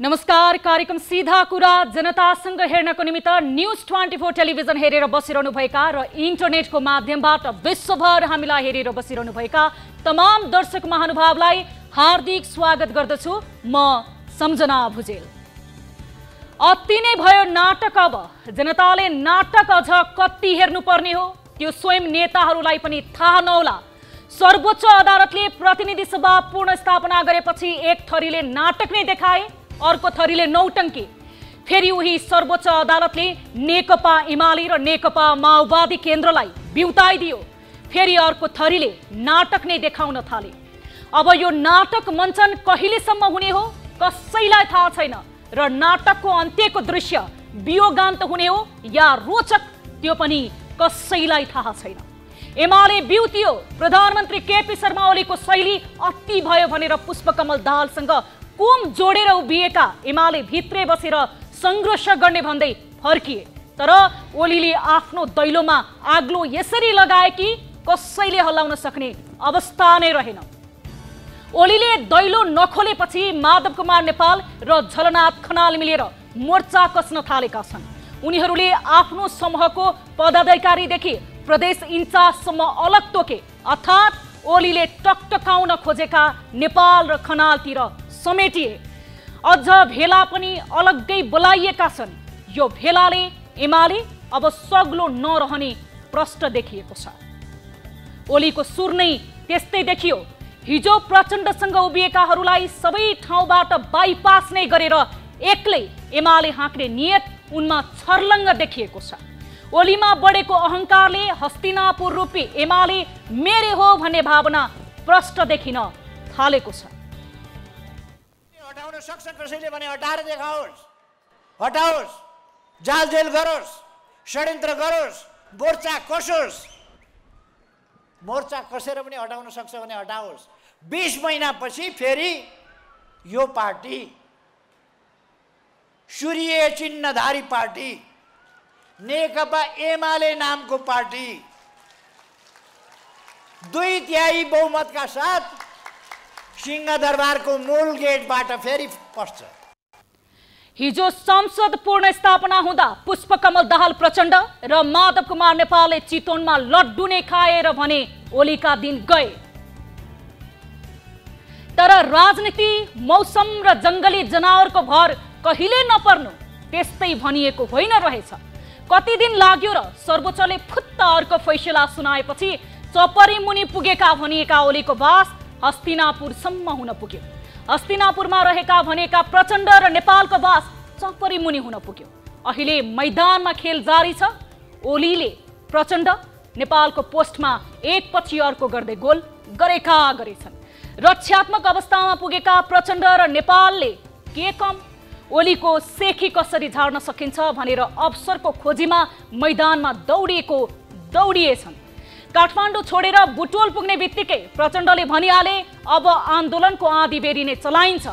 नमस्कार। कार्यक्रम सीधा कुरा जनतासँग हेर्नको निमित्त न्यूज 24 टेलिभिजन हेरेर बसिरहनु भएका र इन्टरनेटको माध्यमबाट विश्वभर हामीलाई हेरेर बसिरहनु भएका तमाम दर्शक महानुभावलाई हार्दिक स्वागत गर्दछु। म सम्झना भुजेल। अति नै भयो नाटक। अब जनताले नाटक अझ कति हेर्नुपर्ने हो त्यो स्वयं नेताहरूलाई पनि थाहा नहोला। सर्वोच्च अदालतले प्रतिनिधि सभा पुनर्स्थापना गरेपछि एक थरीले नाटक नै देखाए, अर्को थरीले नौटंकी। फेरि उही सर्वोच्च अदालतले नेकपा एमाले र नेकपा माओवादी केन्द्रलाई बिउताइदियो। फेरि अर्को थरीले नाटक नै देखाउन थाले। अब यो नाटक मञ्चन कहिलेसम्म हुने हो कसैलाई थाहा छैन र नाटकको अन्त्यको दृश्य वियोगान्त हुने हो या रोचक त्यो पनि कसैलाई थाहा छैन। एमाले बिउतियो। प्रधानमन्त्री केपी शर्मा ओलीको शैली अति भयो भनेर पुष्पकमल दाहालसँग कुम जोडेर उभिएका एमाले भित्रै बसेर संघर्ष गर्ने भन्दै फर्किए। तर ओलीले आफ्नो दैलोमा आग्लो यसरी लगाए कि कसैले हल्लाउन सक्ने अवस्था नै रहेन। ओलीले दैलो नखोलेपछि माधव कुमार नेपाल र झलनाथ खनाल मिलेर मोर्चा कस्न थालेका छन्। उनीहरूले आफ्नो समूहको पदाधिकारीदेखि प्रदेश इन्चार्जसम्म अलग तोके, अर्थात् ओलीले टकटकाउन खोजेका नेपाल र खनालतिर समेटिए। अझ भेला पनि अलग्गै बोलाइएका छन्। यो भेलाले एमाले अब सग्लो नरहने प्रश्न देखिएको छ। ओलीको सुर नै त्यस्तै देखियो। हिजो प्रचण्डसँग उभिएकाहरूलाई सबै ठाउँबाट बाइपास नै गरेर एक्लै एमाले हाँक्ने नियत उनमा छर्लङ्ग देखिएको छ। ओलीमा बढेको अहंकारले हस्तिनापुर रूपी एमाले मेरे हो भन्ने भावना प्रष्ट देखिन थालेको छ। हटाउन सक्छ कसैले भने हटाएर देखाओस्, हटाओस्, जाल जेल गरोस्, षड्यन्त्र गरोस्, मोर्चा कसोस्। मोर्चा कसेर पनि हटाउन सक्छ भने हटाओस्। 20 महिनापछि फेरि यो पार्टी सूर्य चिन्हधारी पार्टी नेकपा एमाले नामको पार्टी 2/3 बहुमतका साथ सिंहदरबारको मूल गेटबाट फेरि पस्छ। हिजो संसद पुनर्स्थापना हुँदा पुष्पकमल दाहाल प्रचण्ड र माधव कुमार नेपालले चितवनमा लड्डु नै खाएर भने ओलीका दिन गए। तर राजनीति मौसम र जंगली जनावरको भर कहिले नपर्नु त्यस्तै भनिएको होइन रहेछ। कति दिन लाग्यो र सर्वोच्चले फुत्त अर्को फैसला सुनाएपछि चपरी मुनि पुगेका भनिएका ओलीको बास हस्तिनापुरसम्म हुन पुग्यो। हस्तिनापुरमा रहेका भनेका प्रचण्ड र नेपालको बास चपरी मुनि हुन पुग्यो। अहिले मैदानमा खेल जारी छ। ओलीले प्रचण्ड नेपालको पोस्टमा एकपछि अर्को गर्दै गोल गरेका गरेछन्। रक्षात्मक अवस्थामा पुगेका प्रचण्ड र नेपालले के कम ओलीको सेखी कसरी झार्न सकिन्छ भनेर अवसरको खोजीमा मैदानमा दौडिएछन्। काठमाडौँ छोडेर बुटोल पुग्ने बित्तिकै प्रचण्डले भनिहाले अब आन्दोलनको आँधी बेरी नै चलाइन्छ।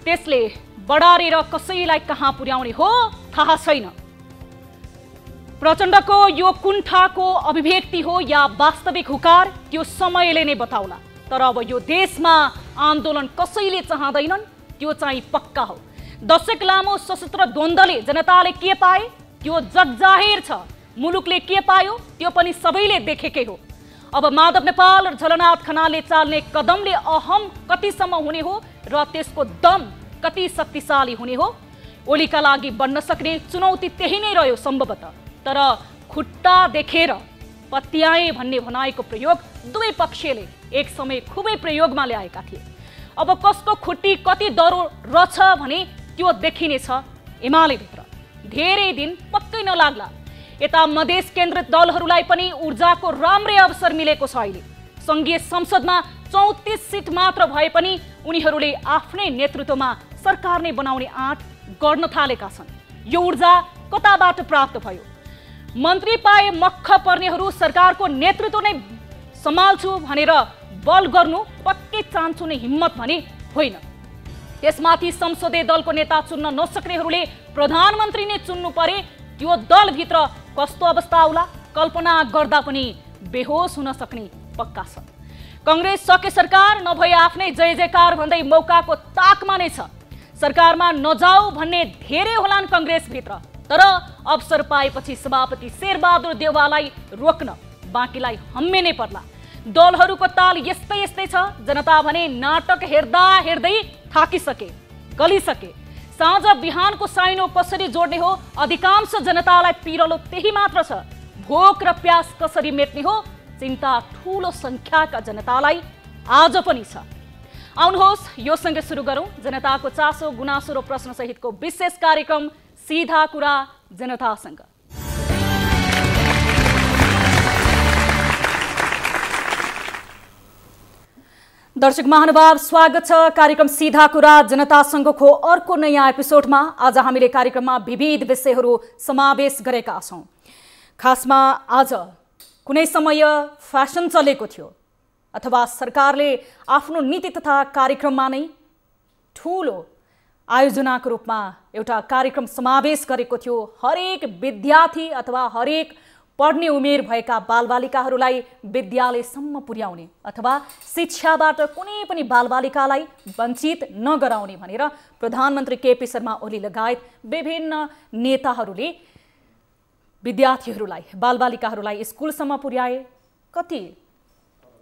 त्यसले बढारेर कसैलाई कहाँ पुर्याउने हो थाहा छैन। प्रचण्डको यो कुण्ठाको अभिव्यक्ति हो या वास्तविक हुकार त्यो समयले नै बताउला। तर अब यो देशमा आन्दोलन कसैले चाहँदैनन् त्यो चाहिँ पक्का हो। दशक लामो सशस्त्र द्वन्द्वले जनताले के पाए त्यो जगजाहेर छ। मुलुकले के पायो त्यो पनि सबैले देखेकै हो। अब माधव नेपाल र झलनाथ खनालले चाल्ने कदमले अहम कतिसम्म हुने हो र त्यसको दम कति शक्तिशाली हुने हो। ओलीका लागि बन्न सक्ने चुनौती त्यही नै रह्यो सम्भवतः। तर खुट्टा देखेर पत्याए भन्ने भनाइको प्रयोग दुवै पक्षले एक समय खुबै प्रयोगमा ल्याएका थिए। अब कसको खुट्टी कति दरो रहेछ भने त्यो देखिनेछ एमाले भित्र। धेरै दिन पक्कै नलाग्ला। यता मधेस केन्द्रित दलहरूलाई पनि ऊर्जाको राम्रै अवसर मिलेको छ। अहिले संघीय संसदमा 34 सिट मात्र भए पनि उनीहरूले आफ्नै नेतृत्वमा सरकार नै बनाउने आँट गर्न थालेका छन्। यो ऊर्जा कताबाट प्राप्त भयो? मन्त्री पाए मक्ख पर्नेहरू सरकारको नेतृत्व नै सम्हाल्छु भनेर बल गर्नु पक्कै चान्चु नै हिम्मत भने होइन। त्यसमाथि संसदीय दलको नेता चुन्न नसक्नेहरूले प्रधानमन्त्री नै चुन्नु परे त्यो दलभित्र कस्तो अवस्था आउला कल्पना गर्दा पनि बेहोस हुन सक्ने पक्का छ। कांग्रेस सके सरकार नभए आफ्नै जय जयकार भन्दै मौकाको ताकमा नै छ। सरकारमा नजाऊ भन्ने धेरै होलान् कांग्रेसभित्र, तर अवसर पाएपछि सभापति शेरबहादुर देउवालाई रोक्न बाँकीलाई हम्मेनै पर्ला। दलहरूको ताल यस्तै यस्तै छ। जनता भने नाटक हेर्दा हेर्दै थाकिसके, गलिसके। साँझ बिहानको साइनो कसरी जोड्ने हो, अधिकांश जनतालाई पिरलो त्यही मात्र छ। भोक र प्यास कसरी मेट्ने हो, चिन्ता ठूलो संख्याका जनतालाई आज पनि छ। आउनुहोस् यो सँगै सुरु गरौँ जनताको चासो गुनासो र प्रश्न सहितको विशेष कार्यक्रम सीधा कुरा जनतासँग। दर्शक महानुभाव, स्वागत छ कार्यक्रम सीधा कुरा जनतासँगको अर्को नयाँ एपिसोडमा। आज हामीले कार्यक्रममा विविध विषयहरू समावेश गरेका छौँ। खासमा आज कुनै समय फ्यासन चलेको थियो अथवा सरकारले आफ्नो नीति तथा कार्यक्रममा नै ठूलो आयोजनाको रूपमा एउटा कार्यक्रम समावेश गरेको थियो। हरेक विद्यार्थी अथवा हरेक पढ्ने उमेर भएका बालबालिकाहरूलाई विद्यालयसम्म पुर्याउने अथवा शिक्षाबाट कुनै पनि बालबालिकालाई वञ्चित नगराउने भनेर प्रधानमन्त्री केपी शर्मा ओली लगायत विभिन्न नेताहरूले विद्यार्थीहरूलाई बालबालिकाहरूलाई स्कुलसम्म पुर्याए। कति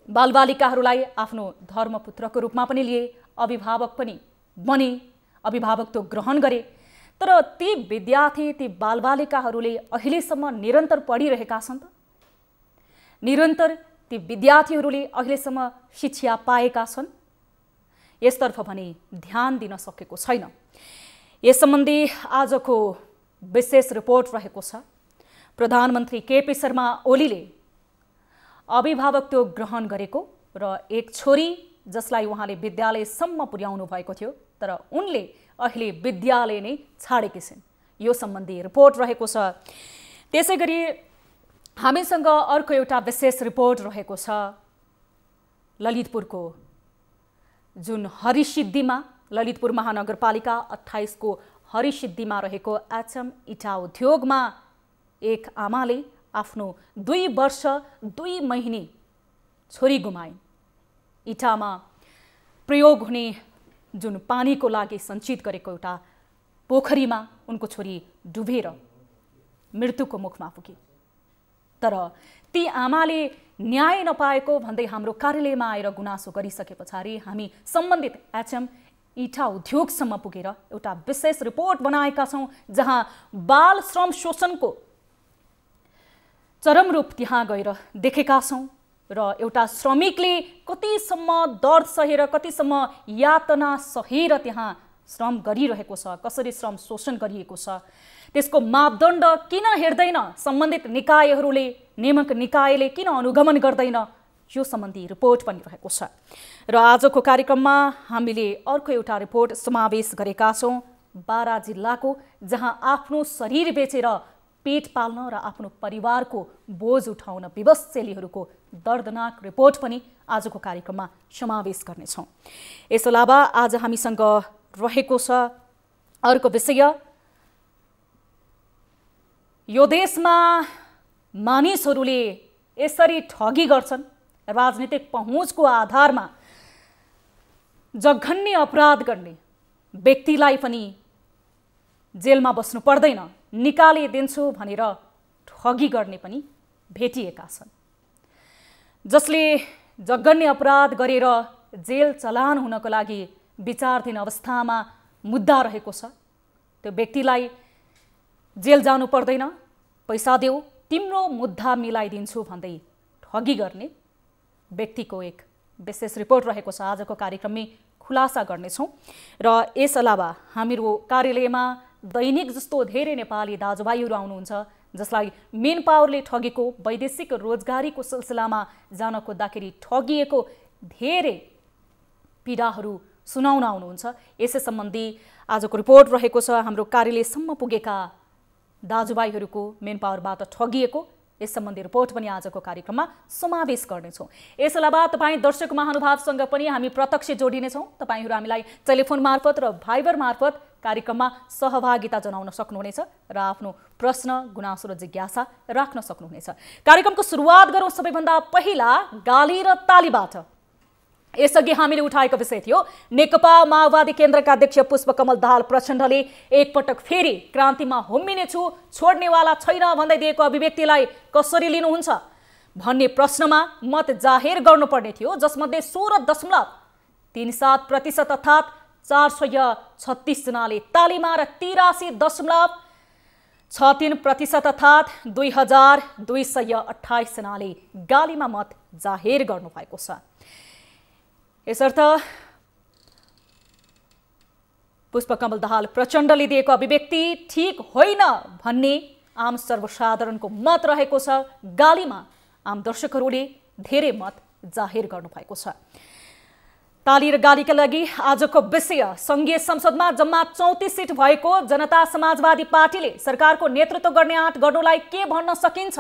बालबालिकाहरूलाई आफ्नो धर्मपुत्रको रूपमा पनि लिए, अभिभावक पनि बने, अभिभावकत्व ग्रहण गरे। तर ती विद्यार्थी ती बालबालिकाहरूले अहिलेसम्म निरन्तर पढिरहेका छन् त? निरन्तर ती विद्यार्थीहरूले अहिलेसम्म शिक्षा पाएका छन्? यसतर्फ भने ध्यान दिन सकेको छैन। यस सम्बन्धी आजको विशेष रिपोर्ट रहेको छ। प्रधानमन्त्री केपी शर्मा ओलीले अभिभावकत्व ग्रहण गरेको र एक छोरी जसलाई उहाँले विद्यालयसम्म पुर्याउनु भएको थियो, तर उनले अहिले विद्यालय नै छाडेकी छिन्। यो सम्बन्धी रिपोर्ट रहेको छ। त्यसैगरी हामीसँग अर्को एउटा विशेष रिपोर्ट रहेको छ। ललितपुरको जुन हरिसिद्धिमा, ललितपुर महानगरपालिका 28 को हरिसिद्धिमा रहेको एचएम इटा उद्योगमा एक आमाले आफ्नो 2 वर्ष 2 महिने छोरी गुमाइन्। इटामा प्रयोग हुने जुन पानीको लागि सञ्चित गरेको एउटा पोखरीमा उनको छोरी डुबेर मृत्युको मुखमा पुगी। तर ती आमाले न्याय नपाएको भन्दै हाम्रो कार्यालयमा आएर गुनासो गरिसके पछाडि हामी सम्बन्धित एचएम इटा उद्योगसम्म पुगेर एउटा विशेष रिपोर्ट बनाएका छौँ, जहाँ बाल श्रम शोषणको चरम रूप त्यहाँ गएर देखेका छौँ र एउटा श्रमिकले कतिसम्म दर्द सहेर, कतिसम्म यातना सहेर त्यहाँ श्रम गरिरहेको छ, कसरी श्रम शोषण गरिएको छ, त्यसको मापदण्ड किन हेर्दैन सम्बन्धित निकायहरूले, नियामक निकायले किन अनुगमन गर्दैन, यो सम्बन्धी रिपोर्ट पनि रहेको छ। र आजको कार्यक्रममा हामीले अर्को एउटा रिपोर्ट समावेश गरेका छौँ। बारा जिल्लाको, जहाँ आफ्नो शरीर बेचेर पेट पाल्न र आफ्नो परिवारको बोझ उठाउन विवश चेलीहरूको दर्दनाक रिपोर्ट पनि आजको कार्यक्रममा समावेश गर्नेछौँ। यस अलावा आज हामीसँग रहेको छ अर्को विषय। यो देशमा मानिसहरूले यसरी ठगी गर्छन्, राजनीतिक पहुँचको आधारमा जघन्य अपराध गर्ने व्यक्तिलाई पनि जेलमा बस्नु पर्दैन, निकालिदिन्छु भनेर ठगी गर्ने पनि भेटिएका छन्। जसले जघन्य अपराध गरेर जेल चलान हुनको लागि विचाराधीन अवस्थामा मुद्दा रहेको छ, त्यो व्यक्तिलाई जेल जानु पर्दैन, पैसा देऊ तिम्रो मुद्दा मिलाइदिन्छु भन्दै ठगी गर्ने व्यक्तिको एक विशेष रिपोर्ट रहेको छ। आजको कार्यक्रममै खुलासा गर्नेछौँ। र यस अलावा हाम्रो कार्यालयमा दैनिक जस्तो धेरै नेपाली दाजुभाइहरू आउनुहुन्छ, जसलाई मेन पावरले ठगेको, वैदेशिक रोजगारीको सिलसिलामा जान खोज्दाखेरि ठगिएको धेरै पीडाहरू सुनाउन आउनुहुन्छ। यसै सम्बन्धी आजको रिपोर्ट रहेको छ। हाम्रो कार्यालयसम्म पुगेका दाजुभाइहरूको मेन पावरबाट ठगिएको यस सम्बन्धी रिपोर्ट पनि आजको कार्यक्रममा समावेश गर्नेछौँ। यस अलावा तपाईँ दर्शक महानुभावसँग पनि हामी प्रत्यक्ष जोडिनेछौँ। तपाईँहरू हामीलाई टेलिफोन मार्फत र भाइबर मार्फत कार्यक्रममा सहभागिता जनाउन सक्नुहुनेछ र आफ्नो प्रश्न, गुनासो र जिज्ञासा राख्न सक्नुहुनेछ। कार्यक्रमको सुरुवात गरौँ सबैभन्दा पहिला गाली र तालीबाट। यसअघि हामीले उठाएको विषय थियो नेकपा माओवादी केन्द्रका अध्यक्ष पुष्पकमल दाहाल प्रचण्डले एकपटक फेरि क्रान्तिमा होमिनेछु, छोड्नेवाला छैन भन्दै दिएको अभिव्यक्तिलाई कसरी लिनुहुन्छ भन्ने प्रश्नमा मत जाहेर गर्नुपर्ने थियो, जसमध्ये 16.37% अर्थात् 436 जनाले तालीमा र 83.63% अर्थात् 2228 जनाले गालीमा मत जाहेर गर्नुभएको छ। यसर्थ पुष्पकमल दाहाल प्रचण्डले दिएको अभिव्यक्ति ठिक होइन भन्ने आम सर्वसाधारणको मत रहेको छ। गालीमा आम दर्शकहरूले धेरै मत जाहेर गर्नुभएको छ। ताली र गालीका लागि आजको विषय संघीय संसदमा जम्मा 34 सिट भएको जनता समाजवादी पार्टीले सरकारको नेतृत्व गर्ने आँट गर्नुलाई के भन्न सकिन्छ?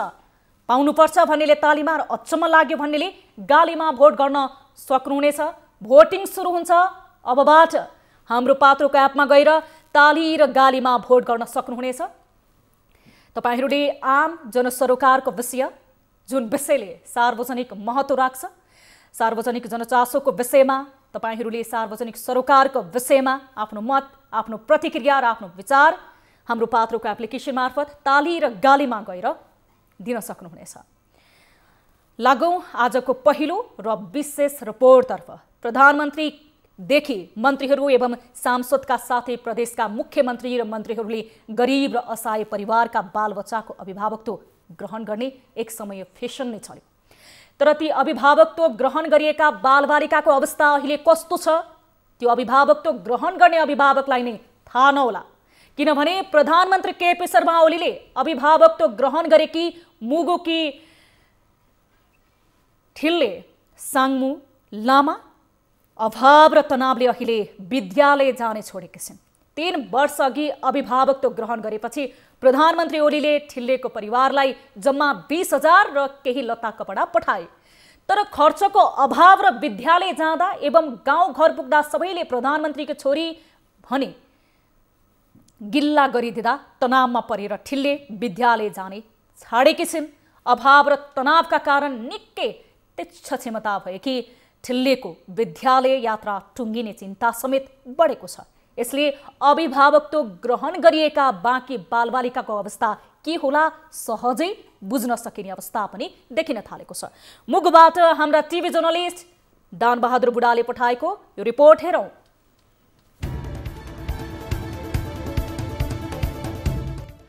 पाउनुपर्छ भन्नेले तालीमा र अचम्म लाग्यो भन्नेले गालीमा भोट गर्न सक्नुहुनेछ। भोटिङ सुरु हुन्छ अबबाट। हाम्रो पात्रोको एपमा गएर ताली र गालीमा भोट गर्न सक्नुहुनेछ। तपाईहरूले आम जनसरोकारको विषय, जुन विषयले सार्वजनिक महत्त्व राख्छ, सार्वजनिक जनचासोको विषयमा तपाईहरूले सार्वजनिक सरोकारको विषयमा आफ्नो मत, आफ्नो प्रतिक्रिया र आफ्नो विचार हाम्रो पात्रोको एप्लिकेसन मार्फत ताली र गालीमा गएर दिन सक्नुहुनेछ। लागौं आजको पहिलो र विशेष रिपोर्टतर्फ। प्रधानमन्त्रीदेखि मन्त्रीहरू एवं सांसदका साथै प्रदेशका मुख्यमन्त्री र मन्त्रीहरूले गरिब र असहाय परिवारका बालबच्चाको अभिभावकत्व ग्रहण गर्ने एक समय फेसन नै चल्यो। तर ती अभिभावकत्व ग्रहण गरिएका बालबालिकाको अवस्था अहिले कस्तो छ त्यो अभिभावकत्व ग्रहण गर्ने अभिभावकलाई नै थाहा नहोला। किनभने प्रधानमन्त्री केपी शर्मा ओलीले अभिभावकत्व ग्रहण गरेकी मुगुकी ठिल्ले साङमु लामा अभाव र तनावले अहिले विद्यालय जाने छोडेकी छिन्। 3 वर्ष अघि अभिभावकत्व ग्रहण गरेपछि प्रधानमन्त्री ओलीले ठिल्लेको परिवारलाई जम्मा 20,000 र केही लत्ता कपडा पठाए। तर खर्चको अभाव र विद्यालय जाँदा एवं गाउँ घर पुग्दा सबैले प्रधानमन्त्रीको छोरी भने गिल्ला गरिदिँदा तनावमा परेर ठिल्ले विद्यालय जाने छाडेकी छिन्। अभाव र तनावका कारण निकै तीक्ष्ण क्षमता भएकी ठिल्लेको विद्यालय यात्रा टुङ्गिने चिन्ता समेत बढेको छ। यसले अभिभावकत्व ग्रहण गरिएका बाँकी बालबालिकाको अवस्था के होला सहजै बुझ्न सकिने अवस्था पनि देखिन थालेको छ। मुगबाट हाम्रा टिभी जर्नलिस्ट दानबहादुर बुढाले पठाएको यो रिपोर्ट हेरौं।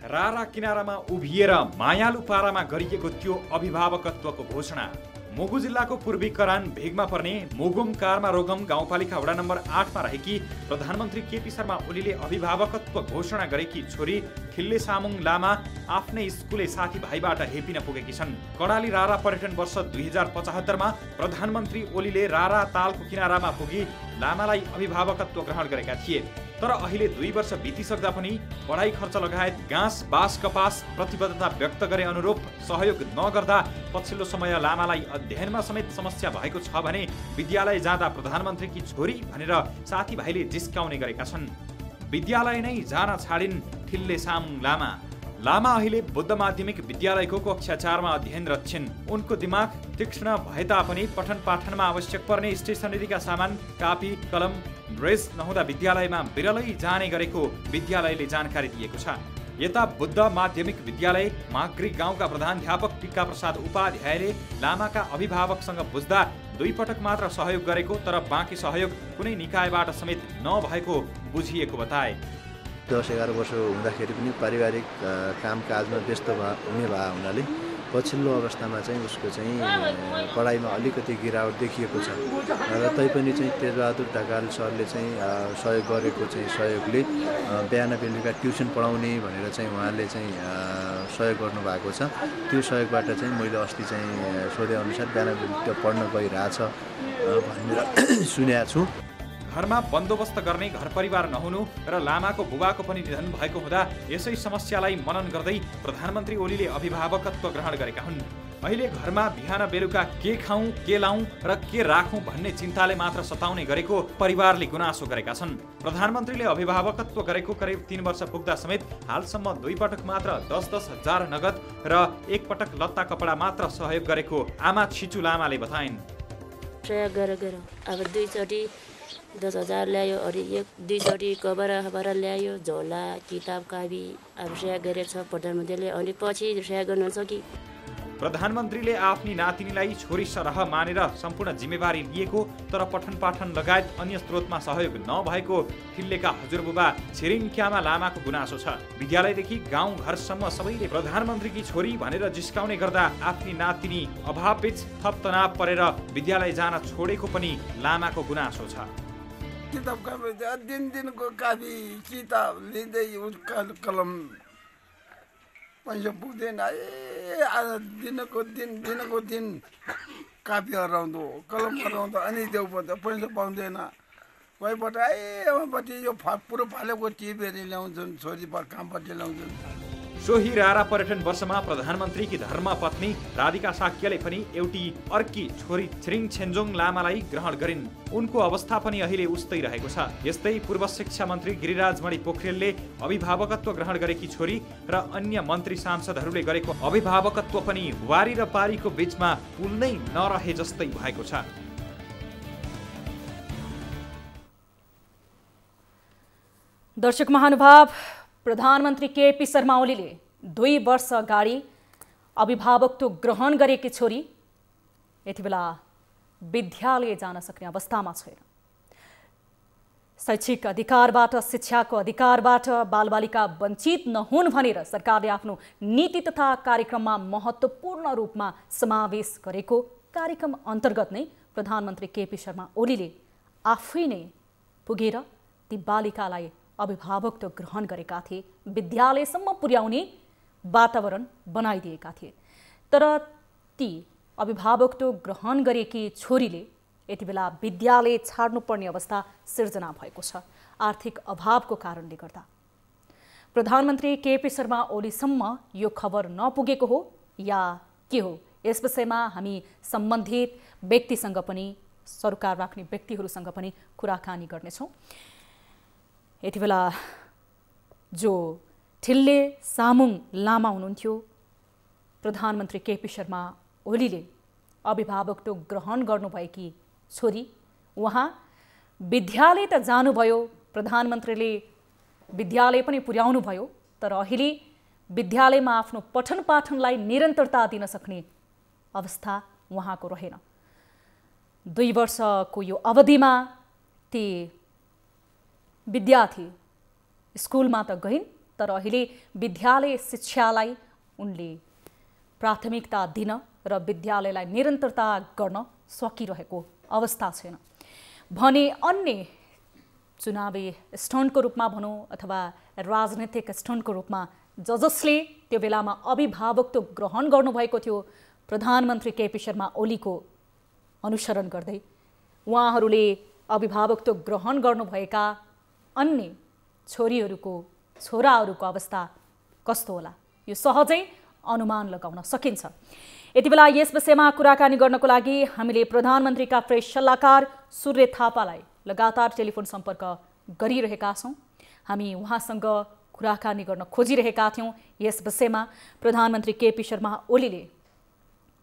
रारा किनारामा उभिएर मायालु पारामा गरिएको त्यो अभिभावकत्वको घोषणा। मुगु जिल्लाको पूर्वी करान भेगमा पर्ने मुगुमकारमा रोगम गाउँपालिका वडा नम्बर 8 मा रहेकी प्रधानमन्त्री केपी शर्मा ओलीले अभिभावकत्व घोषणा गरेकी छोरी ठिल्ले सामुङ लामा आफ्नै स्कुले साथीभाइबाट हेपिन पुगेकी छन्। कडाली रारा पर्यटन वर्ष 2075 मा प्रधानमन्त्री ओलीले रारा तालको किनारामा पुगी लामालाई अभिभावकत्व ग्रहण गरेका थिए। तर अहिले 2 वर्ष बितिसक्दा पनि पढाइ खर्च लगायत घाँस बाँस कपास प्रतिबद्धता व्यक्त गरे अनुरूप सहयोग नगर्दा पछिल्लो समय लामालाई अध्ययनमा समेत समस्या भएको छ भने विद्यालय जाँदा प्रधानमन्त्रीकी छोरी भनेर साथीभाइले जिस्काउने गरेका छन्। विद्यालय नै जान छाडिन् ठिल्ले सामुङ लामा। लामा अहिले बुद्ध माध्यमिक विद्यालयको कक्षा 4 मा अध्ययनरत छिन्। उनको दिमाग तीक्ष्ण भए तापनि पठन पाठनमा आवश्यक पर्ने स्टेसनरीका सामान कापी कलम ड्रेस नहुँदा विद्यालयमा बिरलै जाने गरेको विद्यालयले जानकारी दिएको छ। यता बुद्ध माध्यमिक विद्यालय माग्री गाउँका प्रधानाध्यापक टिक्का प्रसाद उपाध्यायले लामाका अभिभावकसँग बुझ्दा 2 पटक मात्र सहयोग गरेको तर बाँकी सहयोग कुनै निकायबाट समेत नभएको बुझिएको बताए। 10-11 वर्ष हुँदाखेरि पनि पारिवारिक कामकाजमा व्यस्त हुने भए हुनाले पछिल्लो अवस्थामा चाहिँ उसको चाहिँ पढाइमा अलिकति गिरावट देखिएको छ र तैपनि चाहिँ तेजबहादुर ढकाल सरले चाहिँ सहयोग गरेको चाहिँ सहयोगले बिहान बेलुका ट्युसन पढाउने भनेर चाहिँ उहाँले चाहिँ सहयोग गर्नुभएको छ। त्यो सहयोगबाट चाहिँ मैले अस्ति चाहिँ सोधेअनुसार बिहान बेलुका पढ्न गइरहेछ भनेर सुनेको छु। घरमा बन्दोबस्त गर्ने घर परिवार नहुनु र लामाको बुबाको पनि निधन भएको हुँदा यसै समस्यालाई मनन गर्दै प्रधानमन्त्री ओलीले अभिभावकत्व ग्रहण गरेका हुन्। अहिले घरमा बिहान बेलुका के खाउँ के लाउँ र के राखौँ भन्ने चिन्ताले मात्र सताउने गरेको परिवारले गुनासो गरेका छन्। प्रधानमन्त्रीले अभिभावकत्व गरेको करिब 3 वर्ष पुग्दा समेत हालसम्म 2 पटक मात्र 10-10 हजार नगद र 1 पटक लत्ता कपडा मात्र सहयोग गरेको आमा छिचु लामाले बताइन्। प्रयोग गरेर अब 2 चोटि 10,000 ल्यायो अनि 2 चोटि कभर ल्यायो झोला किताब कापी अब प्रयोग गरेछ प्रधानमन्त्रीले अनि पछि प्रयोग गर्न सकि प्रधानमन्त्रीले आफ्नी नातिनीलाई छोरी सरह मानेर सम्पूर्ण जिम्मेवारी लिएको तर पठन पाठन लगायत अन्य स्रोतमा सहयोग नभएको फिल्लेका हजुरबुबा छिरिङक्यामा लामाको गुनासो छ। विद्यालयदेखि गाउँ घरसम्म सबैले प्रधानमन्त्रीकी छोरी भनेर जिस्काउने गर्दा आफ्नी नातिनी अभावबीच थप तनाव परेर विद्यालय जान छोडेको पनि लामाको गुनासो छ। किताब कापी दिनको कापी किताब लिँदै कलम पैसा पुग्दैन दिनको दिन कापी हराउँदो कलम हराउँदो अनि त्यो पैसा पाउँदैन कोहीबाट एमापट्टि यो पुरो फालेको टिपेर ल्याउँछन् छोरी कामपट्टि ल्याउँछन्। सोही रारा पर्यटन वर्षमा प्रधानमन्त्रीकी धर्मपत्नी राधिका साक्यले पनि एउटी अर्की छोरी छिरिङ छेन्जोङ लामालाई ग्रहण गरिन्। उनको अवस्था पनि अहिले उस्तै रहेको छ। यस्तै पूर्व शिक्षा मन्त्री गिरिराजमणि पोखरेलले अभिभावकत्व ग्रहण गरेकी छोरी र अन्य मन्त्री सांसदहरूले गरेको अभिभावकत्व पनि वारी र पारीको बीचमा पुल नै नरहे जस्तै भएको छ। दर्शक महानुभाव, प्रधानमन्त्री केपी शर्मा ओलीले 2 वर्ष अगाडि अभिभावकत्व ग्रहण गरेकी छोरी यति बेला विद्यालय जान सक्ने अवस्थामा छैन। शैक्षिक अधिकारबाट शिक्षाको अधिकारबाट बालबालिका वञ्चित नहुन् भनेर सरकारले आफ्नो नीति तथा कार्यक्रममा महत्त्वपूर्ण रूपमा समावेश गरेको कार्यक्रम अन्तर्गत नै प्रधानमन्त्री केपी शर्मा ओलीले आफै नै पुगेर ती बालिकालाई अभिभावकत्व ग्रहण गरेका थिए, विद्यालयसम्म पुर्याउने वातावरण बनाइदिएका थिए। तर ती अभिभावकत्व ग्रहण गरेकी छोरीले यति बेला विद्यालय छाड्नुपर्ने अवस्था सिर्जना भएको छ आर्थिक अभावको कारणले गर्दा। प्रधानमन्त्री केपी शर्मा ओलीसम्म यो खबर नपुगेको हो या के हो, यस विषयमा हामी सम्बन्धित व्यक्तिसँग पनि सरकार राख्ने व्यक्तिहरूसँग पनि कुराकानी गर्नेछौँ। यति बेला जो ठिल्ले सामुङ लामा हुनुहुन्थ्यो, प्रधानमन्त्री केपी शर्मा ओलीले अभिभावकत्व ग्रहण गर्नुभएकी छोरी, उहाँ विद्यालय त जानुभयो, प्रधानमन्त्रीले विद्यालय पनि पुर्याउनु भयो, तर अहिले विद्यालयमा आफ्नो पठन पाठनलाई निरन्तरता दिन सक्ने अवस्था उहाँको रहेन। 2 वर्षको यो अवधिमा ती विद्यार्थी स्कुलमा त गइन्, तर अहिले विद्यालय शिक्षालाई उनले प्राथमिकता दिन र विद्यालयलाई निरन्तरता गर्न सकिरहेको अवस्था छैन भने अन्य चुनावी स्टन्टको रूपमा भनौँ अथवा राजनीतिक स्टन्टको रूपमा जसले त्यो बेलामा अभिभावकत्व ग्रहण गर्नुभएको थियो प्रधानमन्त्री केपी शर्मा ओलीको अनुसरण गर्दै उहाँहरूले अभिभावकत्व ग्रहण गर्नुभएका अन्य छोरीहरूको छोराहरूको अवस्था कस्तो होला यो सहजै अनुमान लगाउन सकिन्छ। यति बेला यस विषयमा कुराकानी गर्नको लागि हामीले प्रधानमन्त्रीका प्रेस सल्लाहकार सूर्य थापालाई लगातार टेलिफोन सम्पर्क गरिरहेका छौँ। हामी उहाँसँग कुराकानी गर्न खोजिरहेका थियौँ। यस विषयमा प्रधानमन्त्री केपी शर्मा ओलीले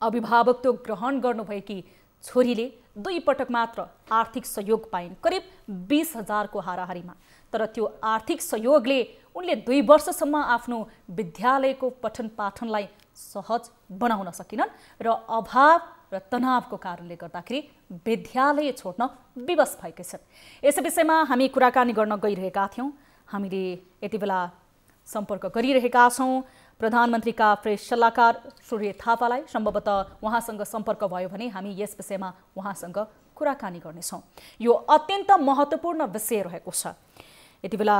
अभिभावकत्व ग्रहण गर्नुभएकी छोरीले 2 पटक मात्र आर्थिक सहयोग पाइन्, करिब 20,000 को हाराहारीमा। तर त्यो आर्थिक सहयोगले उनले 2 वर्षसम्म आफ्नो विद्यालयको पठन पाठनलाई सहज बनाउन सकिनन् र अभाव र तनावको कारणले गर्दाखेरि विद्यालय छोड्न विवश भएका छन्। यस विषयमा हामी कुराकानी गर्न गइरहेका थियौँ। हामीले यति बेला सम्पर्क गरिरहेका छौँ प्रधानमन्त्रीका प्रेस सल्लाहकार सूर्य थापालाई। सम्भवतः उहाँसँग सम्पर्क भयो भने हामी यस विषयमा उहाँसँग कुराकानी गर्नेछौँ। यो अत्यन्त महत्त्वपूर्ण विषय रहेको छ। यति बेला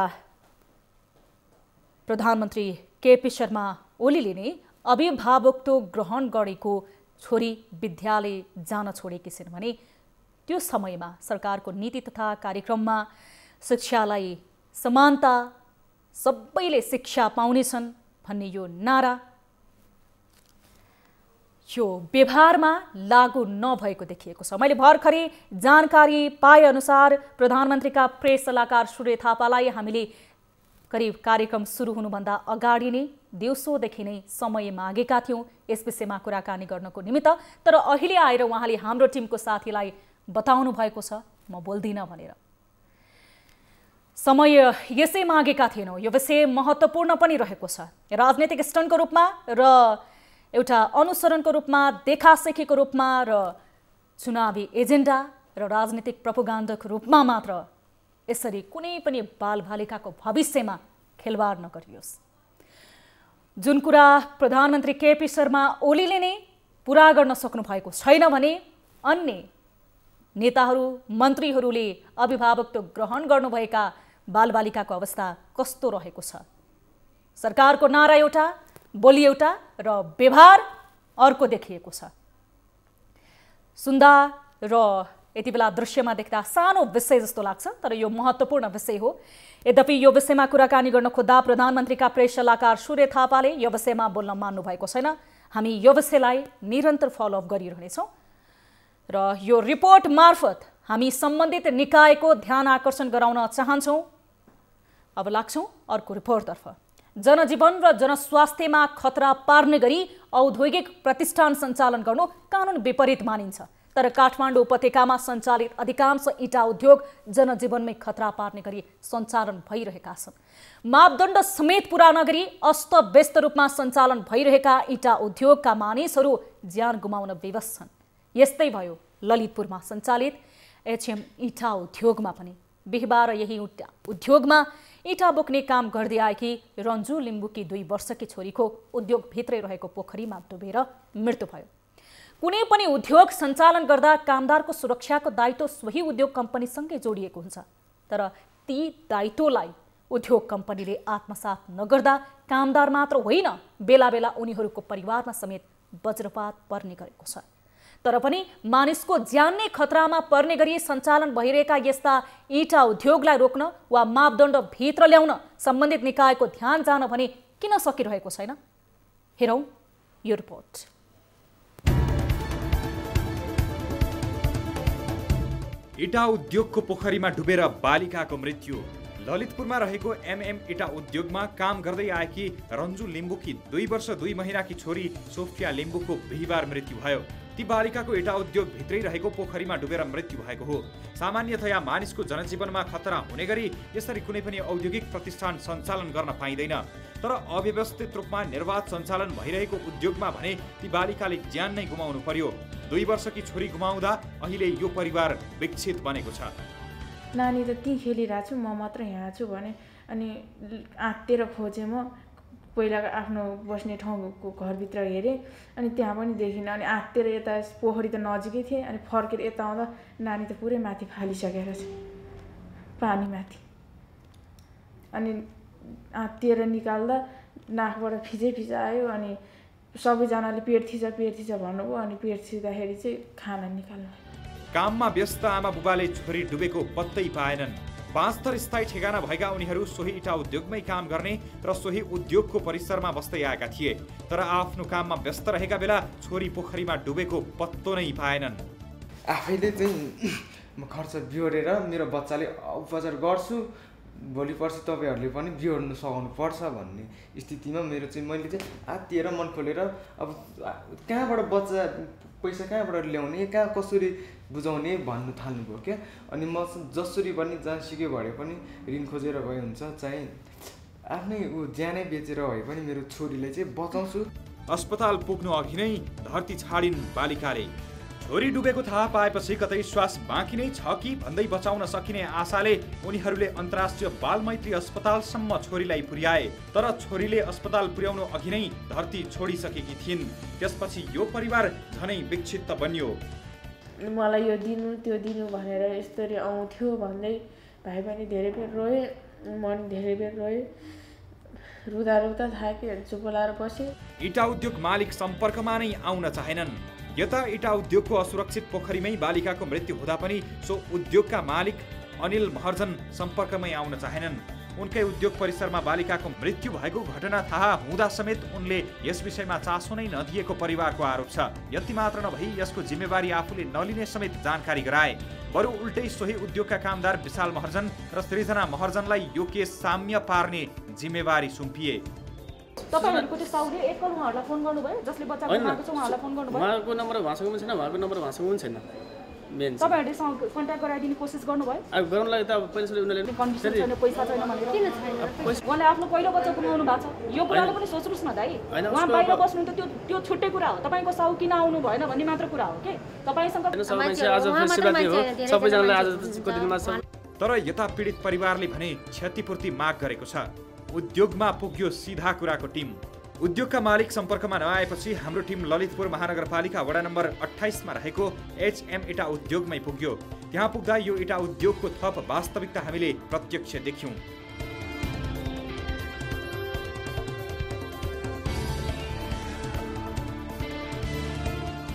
प्रधानमन्त्री केपी शर्मा ओलीले नै अभिभावकत्व ग्रहण गरेको छोरी विद्यालय जान छोडेकी छिन् भने त्यो समयमा सरकारको नीति तथा कार्यक्रममा शिक्षालाई समानता, सबैले शिक्षा पाउनेछन् भन्ने यो नारा यो व्यवहारमा लागू नभएको देखिएको छ। मैले भर्खरै जानकारी पाए अनुसार प्रधानमन्त्रीका प्रेस सल्लाहकार सूर्य थापालाई हामीले करिब कार्यक्रम सुरु हुनुभन्दा अगाडि नै दिउँसोदेखि नै समय मागेका थियौँ यस विषयमा कुराकानी गर्नको निमित्त, तर अहिले आएर उहाँले हाम्रो टिमको साथीलाई बताउनु भएको छ म बोल्दिनँ भनेर। समय यसै मागेका थिएनौँ, यो विषय महत्त्वपूर्ण पनि रहेको छ। राजनीतिक स्टन्टको रूपमा र एउटा अनुसरणको रूपमा, देखासेखीको रूपमा र चुनावी एजेन्डा र राजनीतिक प्रोपोगन्डाको रूपमा मात्र यसरी कुनै पनि बालबालिकाको भविष्यमा खेलवाड नगरियोस्। जुन कुरा प्रधानमन्त्री केपी शर्मा ओलीले नै पुरा गर्न सक्नु भएको छैन भने अन्य नेताहरू, मन्त्रीहरूले अभिभावकत्व ग्रहण गर्नुभएका बालबालिकाको अवस्था कस्तो रहेको छ। सरकारको नारा एउटा, बोली एउटा र व्यवहार अर्को देखिएको छ। सुन्दा र यति बेला दृश्यमा देख्दा सानो विषय जस्तो लाग्छ, तर यो महत्त्वपूर्ण विषय हो। यद्यपि यो विषयमा कुराकानी गर्न खोज्दा प्रधानमन्त्रीका प्रेस सल्लाहकार सूर्य थापाले यो विषयमा बोल्न मान्नु भएको छैन। हामी यो विषयलाई निरन्तर फलोअप गरिरहनेछौँ र यो रिपोर्ट मार्फत हामी सम्बन्धित निकायको ध्यान आकर्षण गराउन चाहन्छौँ। अब लाग्छौँ अर्को रिपोर्टतर्फ। जनजीवन र जनस्वास्थ्यमा खतरा पार्ने गरी औद्योगिक प्रतिष्ठान सञ्चालन गर्नु कानुन विपरीत मानिन्छ, तर काठमाडौँ उपत्यकामा सञ्चालित अधिकांश इँटा उद्योग जनजीवनमै खतरा पार्ने गरी सञ्चालन भइरहेका छन्। मापदण्ड समेत पुरा नगरी अस्तव्यस्त रूपमा सञ्चालन भइरहेका इँटा उद्योगका मानिसहरू ज्यान गुमाउन विवश छन्। यस्तै भयो ललितपुरमा सञ्चालित एचएम इँटा उद्योगमा पनि। बिहिबार यही उद्योगमा इँटा बोक्ने काम गर्दै आएकी रन्जु लिम्बुकी 2 वर्षकी छोरीको उद्योगभित्रै रहेको पोखरीमा डुबेर मृत्यु भयो। कुनै पनि उद्योग सञ्चालन गर्दा कामदारको सुरक्षाको दायित्व सोही उद्योग कम्पनीसँगै जोडिएको हुन्छ, तर ती दायित्वलाई उद्योग कम्पनीले आत्मसात नगर्दा कामदार मात्र होइन, बेला बेला उनीहरूको परिवारमा समेत वज्रपात पर्ने गरेको छ। तर पनि मानिसको ज्यान नै खतरामा पर्ने गरी सञ्चालन भइरहेका यस्ता इँटा उद्योगलाई रोक्न वा मापदण्ड भित्र ल्याउन सम्बन्धित निकायको ध्यान जान भने किन सकिरहेको छैन? हेरौँ यो रिपोर्ट। इँटा उद्योगको पोखरीमा डुबेर बालिकाको मृत्यु। ललितपुरमा रहेको एमएम इँटा उद्योगमा काम गर्दै आएकी रन्जु लिम्बुकी 2 वर्ष 2 महिनाकी छोरी सोफिया लिम्बुको बिहिबार मृत्यु भयो। ती बालिकाको इँटा उद्योग भित्रै रहेको पोखरीमा डुबेर मृत्यु भएको हो। सामान्यतया मानिसको जनजीवनमा खतरा हुने गरी यसरी कुनै पनि औद्योगिक प्रतिष्ठान सञ्चालन गर्न पाइँदैन, तर अव्यवस्थित रूपमा निर्वाध सञ्चालन भइरहेको उद्योगमा भने ती बालिकाले ज्यान नै गुमाउनु पर्यो। 2 वर्षकी छोरी गुमाउँदा अहिले यो परिवार विक्षित बनेको छ। नानी त ती खेलिरहेको छु, म मात्र यहाँ छु भने अनि आत्तेर खोजेँ। म पहिला आफ्नो बस्ने ठाउँको घरभित्र हेरेँ अनि त्यहाँ पनि देखिनँ। अनि आत्तेर यता पोखरी त नजिकै थिएँ, अनि फर्केर यता आउँदा नानी त पुरै माथि फालिसकेको छ, पानीमाथि। अनि आत्तिएर निकाल्दा नाकबाट फिचै आयो। अनि सबैजनाले पेट थिच भन्नुभयो। अनि पेट थिच्दाखेरि चाहिँ खाना निकाल्नु। काममा व्यस्त आमा बुबाले छोरी डुबेको पत्तै पाएनन्। 5 थर स्थायी ठेगाना भएका उनीहरू सोही इँटा उद्योगमै काम गर्ने र सोही उद्योगको परिसरमा बस्दै आएका थिए, तर आफ्नो काममा व्यस्त रहेका बेला छोरी पोखरीमा डुबेको पत्तो नै पाएनन्। आफैले चाहिँ म खर्च बिहोरेर मेरो बच्चाले उपचार गर्छु, भोलि पर्सि तपाईँहरूले पनि बिहोर्नु सघाउनु पर्छ भन्ने स्थितिमा मैले चाहिँ आत्तिएर मन खोलेर अब कहाँबाट बच्चा पैसा कहाँबाट ल्याउने, कहाँ कसरी बुझाउने भन्नु थाल्नुभयो क्या। अनि म जसरी पनि जहाँ सिक्यो भए पनि ऋण खोजेर भए हुन्छ, चाहिँ आफ्नै ज्यानै बेचेर भए पनि मेरो छोरीलाई चाहिँ बचाउँछु। अस्पताल पुग्नु अघि नै धरती छाडिन् बालिकाले। छोरी डुबेको थाहा पाएपछि कतै श्वास बाँकी नै छ कि भन्दै बचाउन सकिने आशाले उनीहरूले अन्तर्राष्ट्रिय बालमैत्री अस्पतालसम्म छोरीलाई पुर्याए, तर छोरीले अस्पताल पुर्याउनु अघि नै धरती छोडिसकेकी थिइन्। त्यसपछि यो परिवार झनै विक्षिप्त बन्यो। मलाई यो दिनु त्यो दिनु भनेर यस्तरी आउँथ्यो भन्दै भाइ पनि धेरै बेर रोए, म पनि धेरै बेर रोएँ। रुदा थाके, चुप लाएर बसेँ। इँटा उद्योग मालिक सम्पर्कमा नै आउन चाहेनन्। यता इँटा उद्योगको असुरक्षित पोखरीमै बालिकाको मृत्यु हुँदा पनि सो उद्योगका मालिक अनिल महर्जन सम्पर्कमै आउन चाहेनन्। उनकै उद्योग परिसरमा बालिकाको मृत्यु भएको घटना थाहा हुँदा समेत उनले यस विषयमा चासो नै नदिएको परिवारको आरोप छ। यति मात्र नभई यसको जिम्मेवारी आफूले नलिने समेत जानकारी गराए। बरु उल्टै सोही उद्योगका कामदार विशाल महर्जन र सृजना महर्जनलाई यो केस साम्य पार्ने जिम्मेवारी सुम्पिए। तपाईहरुको त्यो साउले एकल उहाँहरुलाई फोन गर्नुभयो जसले बच्चा गुमाएको छ उहाँलाई फोन गर्नुभयो? उहाँको नम्बर भाषाको पनि छैन, उहाँको नम्बर भाषाको पनि छैन। मेन तपाईहरुले कन्ट्याक्ट गराइदिने कोसिस गर्नुभयो? अब गर्नलाई त पहिला उनीहरूले कन्डिसन छैन, पैसा छैन भनेर किन छैन? उहाँले आफ्नो पहिलो बच्चा गुमाउनु भएको छ। यो कुराले पनि सोच्नुस् न दाइ। उहाँ बाहिर बस्नु त त्यो छुट्टै कुरा हो। तपाईको साउ किन आउनु भएन भन्ने मात्र कुरा हो के। तपाईसँग सबैजनाले आज कति दिनमा छ। तर यता पीडित परिवारले भने क्षतिपूर्ति माग गरेको छ। उद्योगमा पुग्यो सीधा कुराको टिम। उद्योगका मालिक सम्पर्कमा नआएपछि हाम्रो टिम ललितपुर महानगरपालिका वडा नम्बर 28 मा रहेको HM इटा उद्योगमै पुग्यो। त्यहाँ पुग्दा यो इटा उद्योगको थप वास्तविकता हामीले प्रत्यक्ष देख्यौं।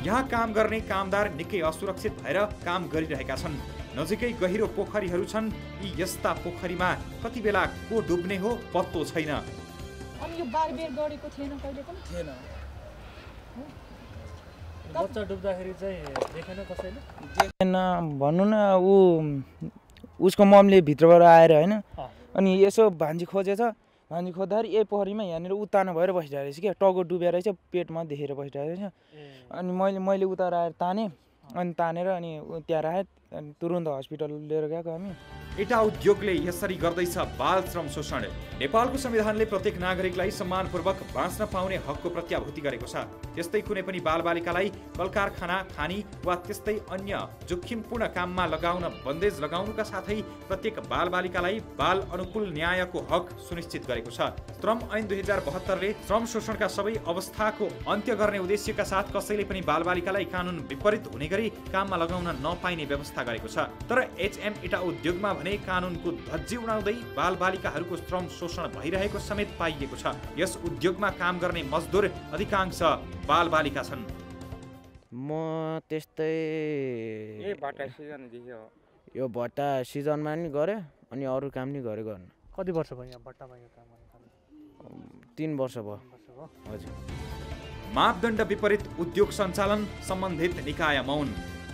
यहाँ काम गर्ने कामदार निकै असुरक्षित भएर काम गरिरहेका छन्। नजिकै गहिरो पोखरीहरू छन्। यी यस्ता पोखरीमा कति बेला को डुब्ने हो पत्तो छैन। अनि यो बारबेर गरेको थिएन कहिले पनि? थिएन। बच्चा डुब्दाखेरि चाहिँ देखेन कसैले? देखेन भन्नु न। उसको ममले भित्रबाट आएर हैन अनि यसो भान्जी खोजेछ। भान्जी खोज्दाखेरि यही पोखरीमा यहाँनिर उतानो भएर बसिरहेको रहेछ क्या। टगो डुबेर रहेछ, पेटमा देखेर बसिरहेको रहेछ। अनि मैले उता आएर ताने अनि तानेर अनि त्यहाँ राखेँ। अनि तुरुन्त हस्पिटल लिएर गएको हामी। इटा उद्योगले यसरी गर्दैछ बाल श्रम शोषण। नेपालको संविधानले प्रत्येक नागरिकलाई सम्मानपूर्वक बाँच्न पाउने हकको प्रत्याभूति गरेको छ। त्यस्तै कुनै पनि बालबालिकालाई कलकारखाना खानी वा त्यस्तै अन्य जोखिमपूर्ण काममा लगाउन बन्देज लगाउनुका साथै प्रत्येक बालबालिकालाई बाल अनुकूल न्यायको हक सुनिश्चित गरेको छ। श्रम ऐन 2072ले श्रम शोषणका सबै अवस्थाको अन्त्य गर्ने उद्देश्यका साथ कसैले पनि बालबालिकालाई कानुन विपरीत हुने गरी काममा लगाउन नपाइने व्यवस्था गरेको छ। तर HM इटा उद्योगमा भने कानुनको धज्जी उडाउँदै बालबालिकाहरूको श्रम शोषण भइरहेको समेत पाइएको छ। यस उद्योगमा काम गर्ने मजदुर अधिकांश बालबालिका छन्। म त्यस्तै यो भट्टा सिजनमा नि गरे अनि अरू काम नि गरे गर्न। कति वर्ष भयो यहाँ भट्टामा यो काम गर्ने? 3 वर्ष भयो। हजुर। मापदण्ड विपरीत उद्योग सञ्चालन सम्बन्धित निकाय मौन।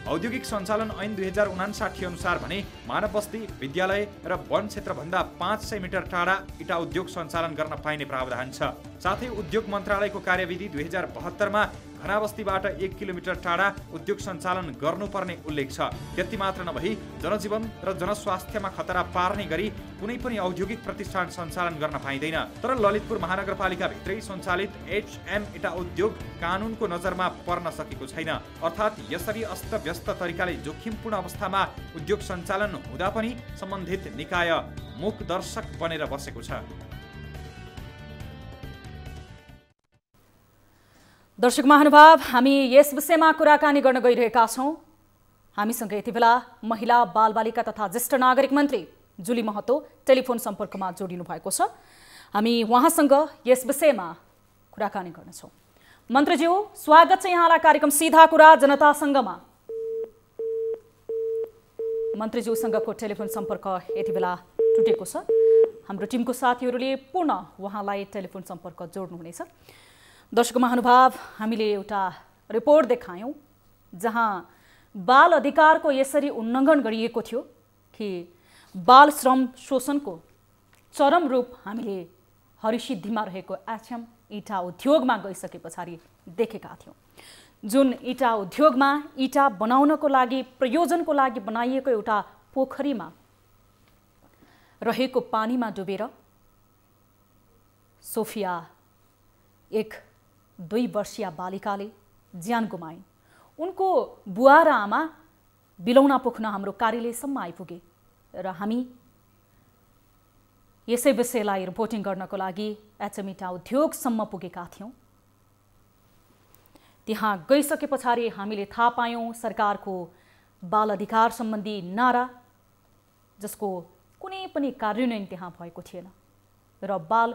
औद्योगिक सञ्चालन ऐन 2059 अनुसार भने मानव बस्ती, विद्यालय र वन क्षेत्रभन्दा 500 मिटर टाढा इटा उद्योग सञ्चालन गर्न पाइने प्रावधान छ। साथै उद्योग मन्त्रालयको कार्यविधि 2072 मा घनाबस्तीबाट 1 किलोमिटर टाढा उद्योग सञ्चालन गर्नुपर्ने उल्लेख छ। त्यति मात्र नभई जनजीवन र जनस्वास्थ्यमा खतरा पार्ने गरी कुनै पनि औद्योगिक प्रतिष्ठान सञ्चालन गर्न पाइँदैन। तर ललितपुर महानगरपालिका भित्रै सञ्चालित HM इटा उद्योग कानुनको नजरमा पर्न सकेको छैन। अर्थात् यसरी अस्तव्यस्त तरिकाले जोखिमपूर्ण अवस्थामा उद्योग सञ्चालन हुँदा पनि सम्बन्धित निकाय मूक दर्शक बनेर बसेको छ। दर्शक महानुभाव, हामी यस विषयमा कुराकानी गर्न गइरहेका छौं। हामीसँग यति बेला महिला, बालबालिका तथा ज्येष्ठ नागरिक मन्त्री जुली महतो टेलिफोन सम्पर्कमा जोडिनु भएको छ। हामी उहाँसँग यस विषयमा कुराकानी गर्नेछौँ। मन्त्रीज्यू, स्वागत छ यहाँलाई कार्यक्रम सीधा कुरा जनतासँगमा। मन्त्रीज्यूसँगको टेलिफोन सम्पर्क यति बेला टुटेको छ। हाम्रो टिमको साथीहरूले पुनः उहाँलाई टेलिफोन सम्पर्क जोड्नुहुनेछ। दर्शक महानुभाव, हामीले एउटा रिपोर्ट देखायौँ जहाँ बाल अधिकारको यसरी उल्लङ्घन गरिएको थियो कि बाल श्रम शोषणको चरम रूप हामीले हरिसिद्धिमा रहेको HM इटा उद्योगमा गइसके पछाडि देखेका थियौँ। जुन इटा उद्योगमा इटा बनाउनको लागि प्रयोजनको लागि बनाइएको एउटा पोखरीमा रहेको पानीमा डुबेर सोफिया, एक 2 वर्षीय बालिकाले ज्यान गुमाइन्। उनको बुवा र आमा बिलौना पोख्न हाम्रो कार्यालयसम्म आइपुगे र हामी यसै विषयलाई रिपोर्टिङ गर्नको लागि HM इटा उद्योगसम्म पुगेका थियौँ। त्यहाँ गइसके पछाडि हामीले थाहा पायौँ सरकारको बाल अधिकार सम्बन्धी नारा, जसको कुनै पनि कार्यान्वयन त्यहाँ भएको थिएन र बाल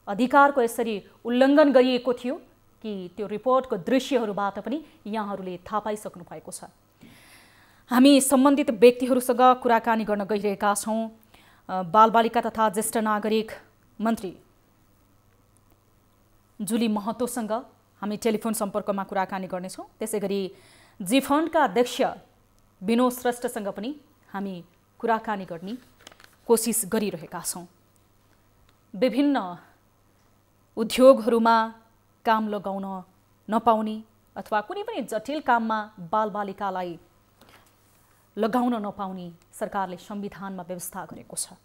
अधिकारको यसरी उल्लङ्घन गरिएको थियो कि त्यो रिपोर्टको दृश्यहरूबाट पनि यहाँहरूले थाहा पाइसक्नु भएको छ। हामी सम्बन्धित व्यक्तिहरूसँग कुराकानी गर्न गइरहेका छौँ। बालबालिका तथा ज्येष्ठ नागरिक मन्त्री जुली महतोसँग हामी टेलिफोन सम्पर्कमा कुराकानी गर्नेछौँ। त्यसै गरी जी फन्डका अध्यक्ष विनोद श्रेष्ठसँग पनि हामी कुराकानी गर्ने कोसिस गरिरहेका छौँ। विभिन्न उद्योगहरूमा काम लगाउन नपाउने अथवा कुनै पनि जटिल काममा बालबालिकालाई लगाउन नपाउने सरकारले संविधानमा व्यवस्था गरेको छ।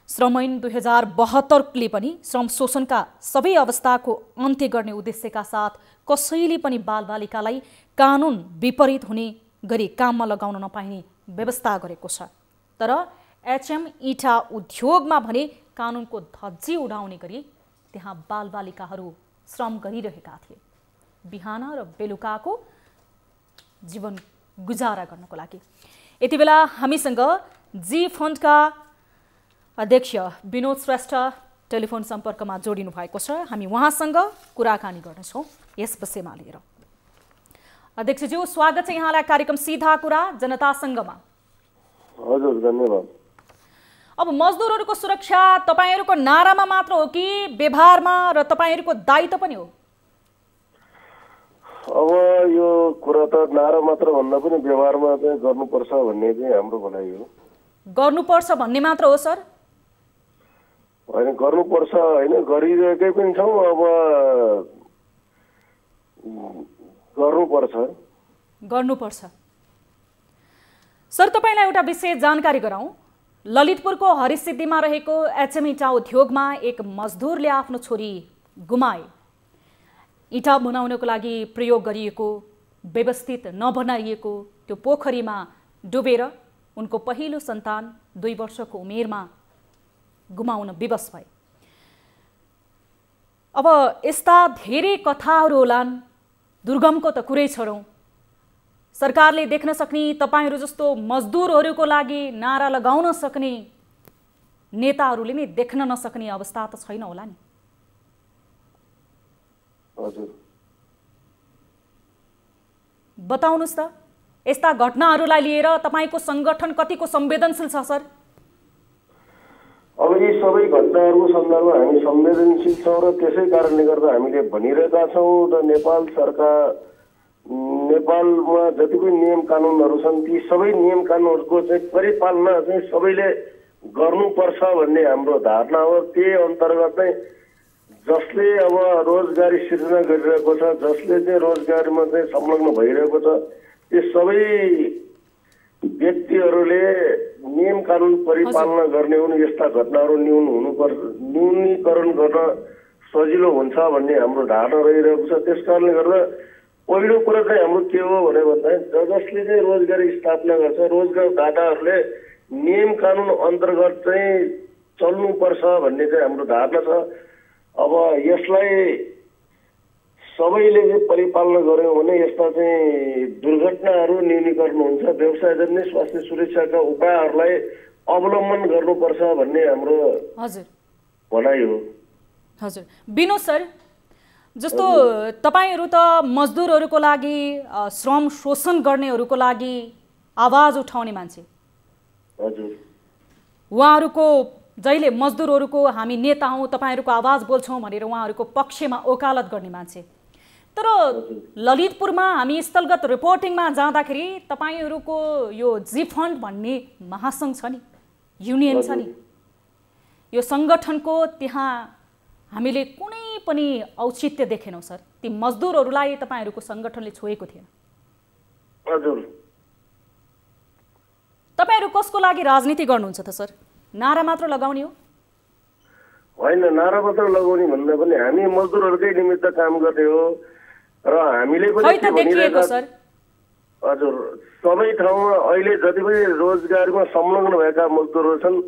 श्रम ऐन 2072ले पनि श्रम शोषणका सबै अवस्थाको अन्त्य गर्ने उद्देश्यका साथ कसैले पनि बालबालिकालाई कानुन विपरीत हुने गरी काममा लगाउन नपाइने व्यवस्था गरेको छ। तर एचएम इटा उद्योगमा भने कानुनको धज्जी उडाउने गरी त्यहाँ बालबालिकाहरू श्रम गरिरहेका थिए बिहान र बेलुकाको जीवन गुजारा गर्नको लागि। यति बेला हामीसँग जी फन्डका अध्यक्ष विनोद श्रेष्ठ टेलिफोन सम्पर्कमा जोडिनु भएको छ। हामी उहाँसँग कुराकानी गर्नेछौँ यस विषयमा लिएर। अध्यक्षज्यू, स्वागत छ यहाँलाई कार्यक्रम सीधा कुरा जनतासँगमा। हजुर, धन्यवाद। अब मजदुरहरूको सुरक्षा तपाईहरूको नारामा मात्र हो कि व्यवहारमा र तपाईहरूको दायित्व पनि हो? अब यो कुरा त नारा मात्र भन्दा पनि व्यवहारमा चाहिँ गर्नुपर्छ भन्ने चाहिँ हाम्रो भनाइ हो। गर्नुपर्छ भन्ने मात्र हो सर? होइन, गर्नुपर्छ होइन, गरिरहेकै पनि छौँ। अब गर्नुपर्छ। सर, तपाईँलाई एउटा विशेष जानकारी गराउँ। ललितपुरको हरिसिद्धिमा रहेको एचएम इटा उद्योगमा एक मजदुरले आफ्नो छोरी गुमाए। इटा बनाउनको लागि प्रयोग गरिएको व्यवस्थित नबनाइएको त्यो पोखरीमा डुबेर उनको पहिलो सन्तान 2 वर्षको उमेरमा गुमाउन विवश भए। अब यस्ता धेरै कथाहरू होलान्, दुर्गमको त कुरै छोडौँ। सरकारले देख्न सक्ने, तपाईहरू जस्तो मजदुरहरूको लागि नारा लगाउन सक्ने नेताहरूले नै देख्न नसक्ने अवस्था त छैन होला नि? हजुर, बताउनुस् त, यस्ता घटनाहरूलाई लिएर तपाईको संगठन कतिको संवेदनशील छ सर? अब यी सबै घटनाहरूको सन्दर्भमा हामी संवेदनशील छौँ र त्यसै कारणले गर्दा हामीले भनिरहेका छौँ र नेपाल सरकार, नेपालमा जति पनि नियम कानुनहरू छन् ती सबै नियम कानुनहरूको चाहिँ परिपालना चाहिँ सबैले गर्नुपर्छ भन्ने हाम्रो धारणा हो। त्यही अन्तर्गत नै जसले अब रोजगारी सिर्जना गरिरहेको छ, जसले चाहिँ रोजगारीमा चाहिँ संलग्न भइरहेको छ, त्यो सबै व्यक्तिहरूले नियम कानुन परिपालना गर्ने हुन्। यस्ता घटनाहरू न्यूनीकरण गर्न सजिलो हुन्छ भन्ने हाम्रो धारणा रहिरहेको छ। त्यस कारणले गर्दा पहिलो कुरा चाहिँ हाम्रो के हो भने भन्दाखेरि जसले चाहिँ रोजगारी स्थापना गर्छ, रोजगारदाताहरूले नियम कानुन अन्तर्गत चाहिँ चल्नुपर्छ भन्ने चाहिँ हाम्रो धारणा छ। अब यसलाई सबैले चाहिँ परिपालना गर्यौँ भने यस्ता चाहिँ दुर्घटनाहरू न्यूनीकरण हुन्छ। व्यवसायजन्य स्वास्थ्य सुरक्षाका उपायहरूलाई अवलम्बन गर्नुपर्छ भन्ने हाम्रो भनाइ हो। हजुर, विनोद सर, जस्तो तपाईहरू त मजदुरहरूको लागि, श्रम शोषण गर्नेहरूको लागि आवाज उठाउने मान्छे। हजुर, उहाँहरूको जहिले मजदुरहरूको हामी नेता हौँ, तपाईहरूको आवाज बोल्छौँ भनेर उहाँहरूको पक्षमा ओकालत गर्ने मान्छे। तर ललितपुरमा हामी स्थलगत रिपोर्टिङमा जाँदाखेरि तपाईहरूको यो जी फन्ड भन्ने महासङ्घ छ नि, युनियन छ नि, यो सङ्गठनको त्यहाँ हामीले कुनै पनि औचित्य देखेनौँ सर। ती मजदुरहरूलाई तपाईहरूको सङ्गठनले छोएको थिएन। हजुर, तपाईहरू कसको लागि राजनीति गर्नुहुन्छ त सर? नारा मात्र लगाउने हो? होइन, नारा मात्र लगाउने भन्दा पनि हामी मजदुरहरूकै निमित्त काम गर्ने हो र हामीले पनि देखिएको सर। हजुर, सबै ठाउँमा अहिले जति पनि रोजगारीमा संलग्न भएका मजदुरहरू छन्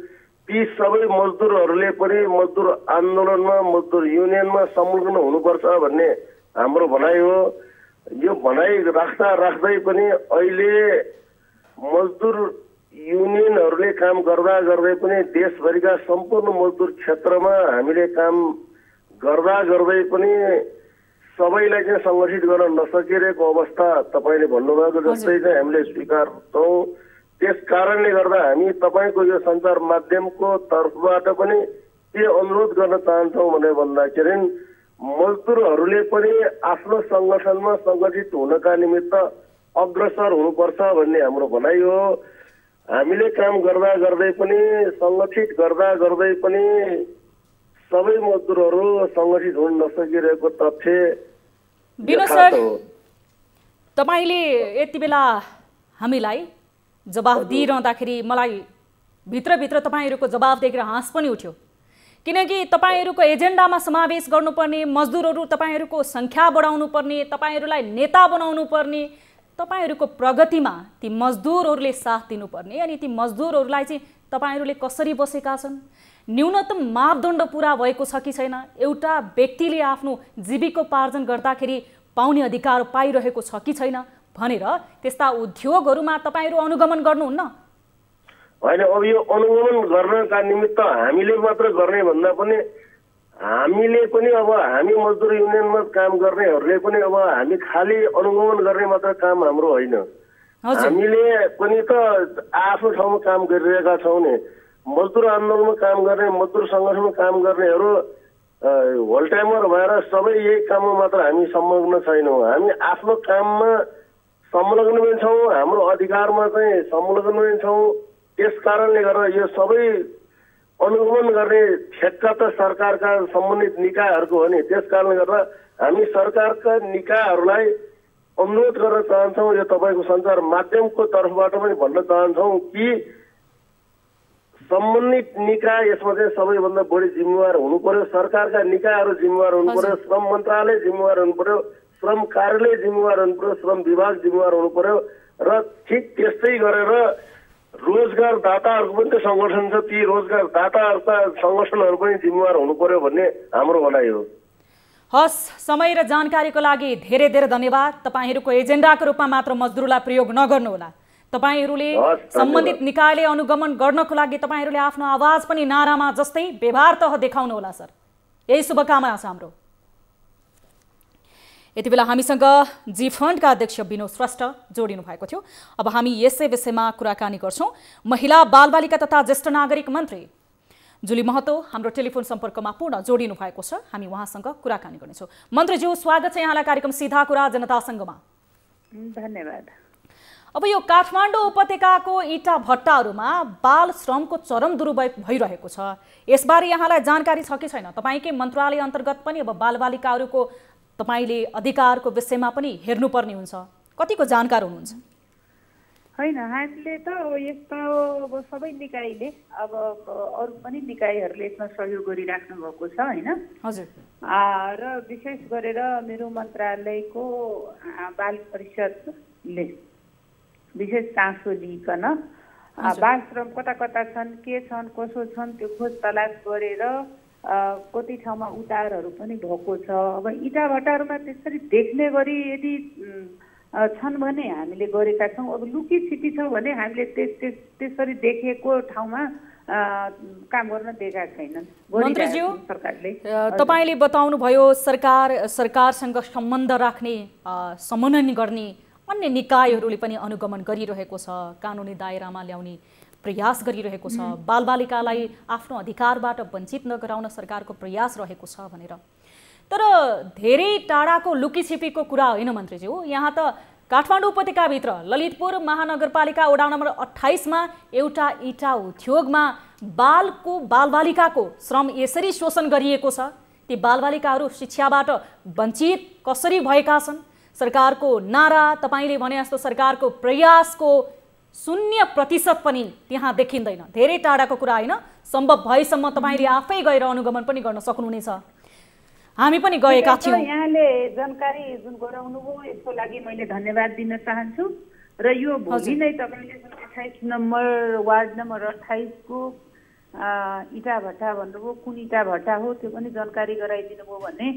ती सबै मजदुरहरूले पनि मजदुर आन्दोलनमा, मजदुर युनियनमा संलग्न हुनुपर्छ भन्ने हाम्रो भनाइ हो। यो भनाइ राख्दा राख्दै पनि अहिले मजदुर युनियनहरूले काम गर्दा गर्दै पनि देशभरिका सम्पूर्ण मजदुर क्षेत्रमा हामीले काम गर्दा गर्दै पनि सबैलाई चाहिँ सङ्गठित गर्न नसकिरहेको अवस्था तपाईँले भन्नुभएको जस्तै चाहिँ हामीले स्वीकार्छौँ। त्यस कारणले गर्दा हामी तपाईँको यो सञ्चार माध्यमको तर्फबाट पनि के अनुरोध गर्न चाहन्छौँ भने भन्दाखेरि मजदुरहरूले पनि आफ्नो सङ्गठनमा सङ्गठित हुनका निमित्त अग्रसर हुनुपर्छ भन्ने हाम्रो भनाइ हो। हामीले काम गर्दा गर्दै पनि सङ्गठित गर्दा गर्दै पनि सबै मजदुरहरू सङ्गठित हुन नसकिरहेको तथ्य विनोद सर, तपाईँले यति बेला हामीलाई जवाफ दिइरहँदाखेरि मलाई भित्रभित्र तपाईँहरूको जवाफ देखेर हाँस पनि उठ्यो, किनकि तपाईँहरूको एजेन्डामा समावेश गर्नुपर्ने मजदुरहरू, तपाईँहरूको सङ्ख्या बढाउनु पर्ने, तपाईँहरूलाई नेता बनाउनु पर्ने, तपाईँहरूको प्रगतिमा ती मजदुरहरूले साथ दिनुपर्ने, अनि ती मजदुरहरूलाई चाहिँ तपाईँहरूले कसरी बसेका छन्, न्यूनतम मापदण्ड पुरा भएको छ कि छैन, एउटा व्यक्तिले आफ्नो जीविकोपार्जन गर्दाखेरि पाउने अधिकार पाइरहेको छ कि छैन भनेर त्यस्ता उद्योगहरूमा तपाईँहरू अनुगमन गर्नुहुन्न? होइन, अब यो अनुगमन गर्नका निमित्त हामीले मात्र गर्ने भन्दा पनि हामीले पनि अब हामी मजदुर युनियनमा काम गर्नेहरूले पनि अब हामी खालि अनुगमन गर्ने मात्र काम हाम्रो होइन। हामीले पनि त आफ्नो ठाउँमा काम गरिरहेका छौँ नि। मजदुर आन्दोलनमा काम गर्ने, मजदुर सङ्गठनमा काम गर्नेहरू होल टाइमर भएर सबै यही काममा मात्र हामी संलग्न छैनौँ। हामी आफ्नो काममा संलग्न पनि छौँ, हाम्रो अधिकारमा चाहिँ संलग्न पनि छौँ। त्यस कारणले गर्दा यो सबै अनुगमन गर्ने ठेक्का त सरकारका सम्बन्धित निकायहरूको हो नि। त्यस कारणले गर्दा हामी सरकारका निकायहरूलाई अनुरोध गर्न चाहन्छौँ, यो तपाईँको सञ्चार माध्यमको तर्फबाट पनि भन्न चाहन्छौँ कि सम्बन्धित निकाय यसमा चाहिँ सबैभन्दा बढी जिम्मेवार हुनु पर्यो। सरकारका निकायहरू जिम्मेवार हुनु पर्यो, श्रम मन्त्रालय जिम्मेवार हुनु पर्यो, श्रम कार्यालय जिम्मेवार हुनु पर्यो, श्रम विभाग जिम्मेवार हुनु पर्यो र ठिक त्यस्तै गरेर रोजगारदाताहरूको पनि त सङ्गठन छ, ती रोजगारदाताहरूका सङ्गठनहरू पनि जिम्मेवार हुनु पर्यो भन्ने हाम्रो भनाइ हो। हस्, समय र जानकारीको लागि धेरै धेरै धन्यवाद। तपाईँहरूको एजेन्डाको रूपमा मात्र मजदुरलाई प्रयोग नगर्नुहोला। तपाईँहरूले सम्बन्धित निकायले अनुगमन गर्नको लागि तपाईँहरूले आफ्नो आवाज पनि नारामा जस्तै व्यवहार तह देखाउनुहोला सर। यही शुभकामना छ हाम्रो। यति बेला हामीसँग जी फन्डका अध्यक्ष विनोद श्रेष्ठ जोडिनु भएको थियो। अब हामी यसै विषयमा कुराकानी गर्छौँ। महिला बालबालिका तथा ज्येष्ठ नागरिक मन्त्री जुली महतो हाम्रो टेलिफोन सम्पर्कमा पूर्ण जोडिनु भएको छ। हामी उहाँसँग कुराकानी गर्नेछौँ। मन्त्रीज्यू, स्वागत छ यहाँलाई कार्यक्रम सीधा कुरा जनतासँगमा। धन्यवाद। अब यो काठमाडौँ उपत्यकाको इँटा भट्टाहरूमा बाल श्रमको चरम दुरुपयोग भइरहेको छ, यसबारे यहाँलाई जानकारी छ कि छैन? तपाईँकै मन्त्रालय अन्तर्गत पनि अब बालबालिकाहरूको तपाईँले अधिकारको विषयमा पनि हेर्नुपर्ने हुन्छ, कतिको जानकार हुनुहुन्छ? होइन, हामीले त यस्तो अब सबै निकायले अब अरू पनि निकायहरूले यसमा सहयोग गरिराख्नु भएको छ होइन। हजुर। र विशेष गरेर मेरो मन्त्रालयको बाल परिषदले विशेष चासो लिइकन बाल श्रम कता कता छन्, के छन्, कसो छन् त्यो खोज तलास गरेर कति ठाउँमा उतारहरू पनि भएको छ। अब इँटा भट्टाहरूमा त्यसरी देख्ने गरी यदि छन् भने हामीले गरेका छौँ। अब लुकी छिपी छ भने हामीले त्यसरी देखेको ठाउँमा काम गर्न दिएका छैनन् मन्त्रीज्यू। सरकारले तपाईँले बताउनुभयो सरकारसँग सम्बन्ध राख्ने, समन्वय गर्ने अन्य निकायहरूले पनि अनुगमन गरिरहेको छ, कानुनी दायरामा ल्याउने प्रयास गरिरहेको छ, बालबालिकालाई आफ्नो अधिकारबाट वञ्चित नगराउन सरकारको प्रयास रहेको छ भनेर। तर धेरै टाढाको लुकीछिपीको कुरा होइन मन्त्रीज्यू। यहाँ त काठमाडौँ उपत्यकाभित्र ललितपुर महानगरपालिका वडा नम्बर 28मा एउटा इँटा उद्योगमा बालबालिकाको श्रम यसरी शोषण गरिएको छ। ती बालबालिकाहरू शिक्षाबाट वञ्चित कसरी भएका छन्? सरकारको नारा, तपाईँले भने जस्तो सरकारको प्रयासको 0% पनि त्यहाँ देखिँदैन। धेरै टाढाको कुरा होइन, सम्भव भएसम्म तपाईँले आफै गएर अनुगमन पनि गर्न सक्नुहुनेछ। हामी पनि गएका थियौँ। यहाँले जानकारी जुन गराउनु भयो यसको लागि मैले धन्यवाद दिन चाहन्छु। र यो भोलि नै तपाईँले 28 नम्बर वार्ड नम्बर 28 को इँटा भट्टा भन्नुभयो, कुन इँटा भट्टा हो त्यो पनि जानकारी गराइदिनु भयो भने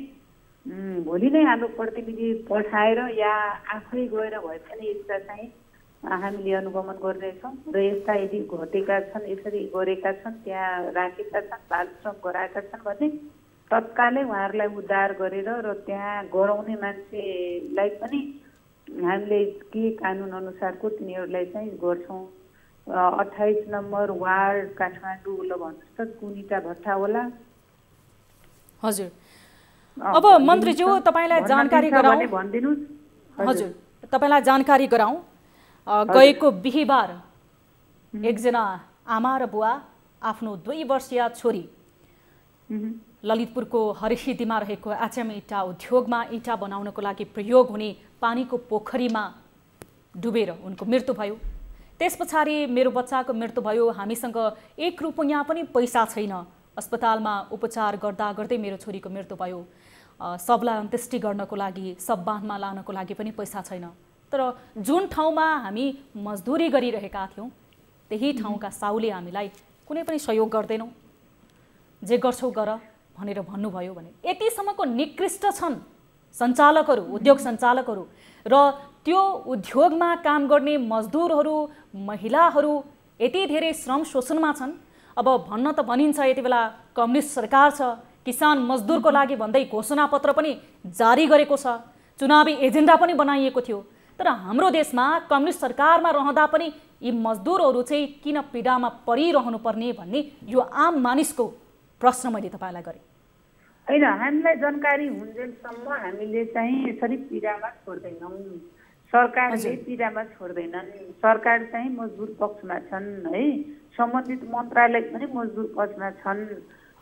भोलि नै हाम्रो प्रतिनिधि पठाएर या आफै गएर भए पनि यसका चाहिँ हामीले अनुगमन गर्नेछौँ। र यस्ता यदि घटेका छन्, यसरी गरेका छन्, त्यहाँ राखेका छन्, बाल श्रम गराएका छन् भने तत्कालै उहाँहरूलाई उद्धार गरेर र त्यहाँ गराउने मान्छेलाई पनि हामीले के कानुन अनुसारको तिनीहरूलाई चाहिँ गर्छौँ। 28 नम्बर वार्ड काठमाडौँ ल भन्नुहोस् त कुन इटा भट्टा होला? हजुर अब मन्त्रीज्यू तपाईलाई जानकारी गराउँ भनिदिनुस्। हजुर तपाईलाई जानकारी गराउँ गएको बिहीबार एकजना आमा र बुवा आफ्नो 2 वर्षीय छोरी ललितपुरको हरिसिद्धीमा रहेको एचएम इटा उद्योगमा इटा बनाउनको लागि प्रयोग हुने पानीको पोखरीमा डुबेर उनको मृत्यु भयो। त्यस पछाडि मेरो बच्चाको मृत्यु भयो, हामीसँग 1 रुपैयाँ पनि पैसा छैन, अस्पतालमा उपचार गर्दा गर्दै मेरो छोरीको मृत्यु भयो, सबलाई अन्त्येष्टि गर्नको लागि सब बाँधमा लानको लागि पनि पैसा छैन। तर जुन ठाउँमा हामी मजदुरी गरिरहेका थियौँ त्यही ठाउँका साउले हामीलाई कुनै पनि सहयोग गर्दैनौँ, जे गर्छौ गर भनेर भन्नुभयो भने यतिसम्मको निकृष्ट छन् सञ्चालकहरू, उद्योग सञ्चालकहरू र त्यो उद्योगमा काम गर्ने मजदुरहरू, महिलाहरू यति धेरै श्रम शोषणमा छन्। अब भन्न त भनिन्छ यति बेला कम्युनिस्ट सरकार छ, किसान मजदुरको लागि भन्दै घोषणापत्र पनि जारी गरेको छ, चुनावी एजेन्डा पनि बनाइएको थियो। तर हाम्रो देशमा कम्युनिस्ट सरकारमा रहँदा पनि यी मजदुरहरू चाहिँ किन पीडामा परिरहनु पर्ने भन्ने यो आम मानिसको प्रश्न मैले तपाईँलाई गरेँ। होइन, हामीलाई जानकारी हुन्जेलसम्म हामीले चाहिँ यसरी पीडामा छोड्दैनौँ, सरकारले पीडामा छोड्दैनन्। सरकार चाहिँ मजदुर पक्षमा छन् है, सम्बन्धित मन्त्रालय पनि मजदुर पक्षमा छन्।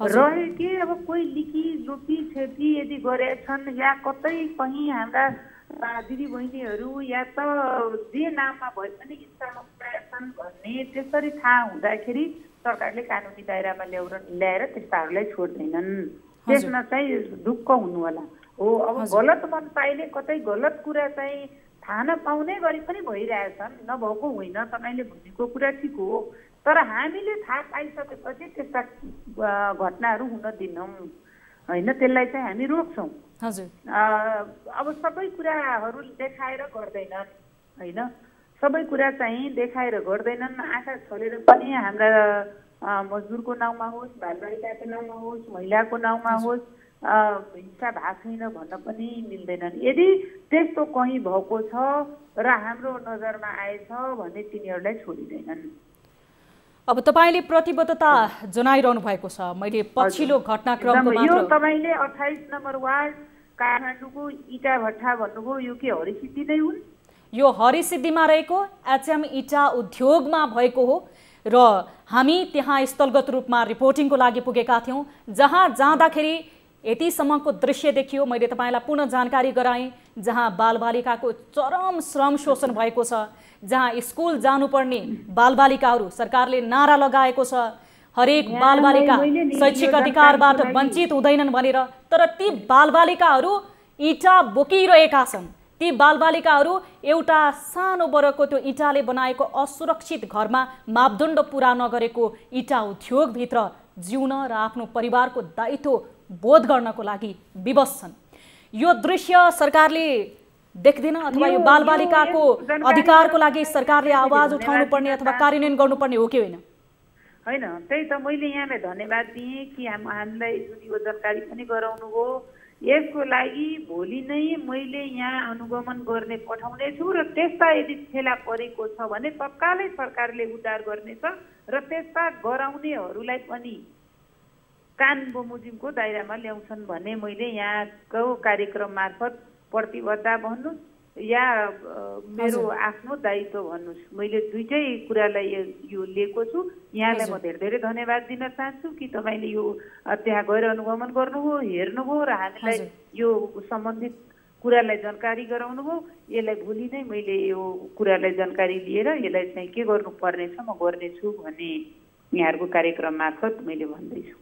रहे कि अब कोही लिकी लोपी छेपी यदि गरेछन् या कतै कहीँ हाम्रा दिदीबहिनीहरू या त जे नाममा भए पनि इच्छामा पुऱ्याएछन् भन्ने त्यसरी थाहा हुँदाखेरि सरकारले कानुनी दायरामा ल्याएर त्यस्ताहरूलाई छोड्दैनन्। त्यसमा चाहिँ ढुक्क हुनु होला। हो, अब गलत मन पाइले कतै गलत कुरा चाहिँ थाहा नपाउने गरी पनि भइरहेछन्, नभएको होइन, तपाईँले भनेको कुरा ठिक हो। तर हामीले थाहा पाइसकेपछि त्यस्ता घटनाहरू हुन दिनौँ होइन, त्यसलाई चाहिँ हामी रोक्छौँ। हजुर अब सबै कुराहरू देखाएर गर्दैनन् होइन, सबै कुरा चाहिँ देखाएर गर्दैनन्। आँखा छोलेर पनि हाम्रा मजदुरको नाउँमा होस्, बालबालिकाको नाउँमा होस्, महिलाको नाउँमा होस् हिंसा भएको छैन भन्न पनि मिल्दैनन्। यदि त्यस्तो कहीँ भएको छ र हाम्रो नजरमा आएछ भने तिनीहरूलाई छोडिँदैनन्। अब तपाईले प्रतिबद्धता जनाइरहनु भएको छ, मैले पछिल्लो घटनाक्रमको मात्र यो तपाईले 28 नम्बर वार्ड काठमाडौँको इटा भट्टा भन्नुभयो, यो के हरिसिद्धि नै हुन्? यो हरिसिद्धिमा रहेको एचएम इटा उद्योगमा भएको हो र हामी त्यहाँ स्थलगत रूपमा रिपोर्टिङको लागि पुगेका थियौँ, जहाँ जाँदाखेरि यतिसम्मको दृश्य देखियो। मैले तपाईँलाई पुनः जानकारी गराएँ, जहाँ बालबालिकाको चरम श्रम शोषण भएको छ, जहाँ स्कुल जानुपर्ने बालबालिकाहरू सरकारले नारा लगाएको छ हरेक बालबालिका शैक्षिक अधिकारबाट वञ्चित हुँदैनन् भनेर। तर ती बालबालिकाहरू इटा बोकिरहेका छन्, ती बालबालिकाहरू एउटा सानो बरको त्यो इटाले बनाएको असुरक्षित घरमा मापदण्ड पुरा नगरेको इटा उद्योगभित्र जिउन र आफ्नो परिवारको दायित्व बोध गर्नको लागि विवश छन्। यो दृश्य सरकारले देख्दैन अथवा यो बालबालिकाको अधिकारको लागि सरकारले आवाज उठाउनु पर्ने अथवा कार्यान्वयन गर्नुपर्ने हो कि होइन? होइन, त्यही त मैले यहाँलाई धन्यवाद दिएँ कि हामीलाई जुन यो जानकारी पनि गराउनु हो। यसको लागि भोलि नै मैले यहाँ अनुगमन गर्ने पठाउने छु र त्यस्ता यदि फेला परेको छ भने तत्कालै सरकारले उद्धार गर्नेछ र त्यस्ता गराउनेहरूलाई पनि कान बमोजिमको दायरामा ल्याउँछन् भने मैले यहाँको कार्यक्रम मार्फत प्रतिबद्धता भन्नुहोस् या मेरो आफ्नो दायित्व भन्नुहोस्, मैले दुईटै कुरालाई यो लिएको छु। यहाँलाई म धेरै धेरै धन्यवाद दिन चाहन्छु कि तपाईँले यो त्यहाँ गएर अनुगमन गर्नुभयो, हेर्नुभयो र हामीलाई यो सम्बन्धित कुरालाई जानकारी गराउनुभयो। यसलाई भोलि नै मैले यो कुरालाई जानकारी लिएर यसलाई चाहिँ के गर्नुपर्नेछ म गर्नेछु भन्ने यहाँहरूको कार्यक्रम मार्फत मैले भन्दैछु।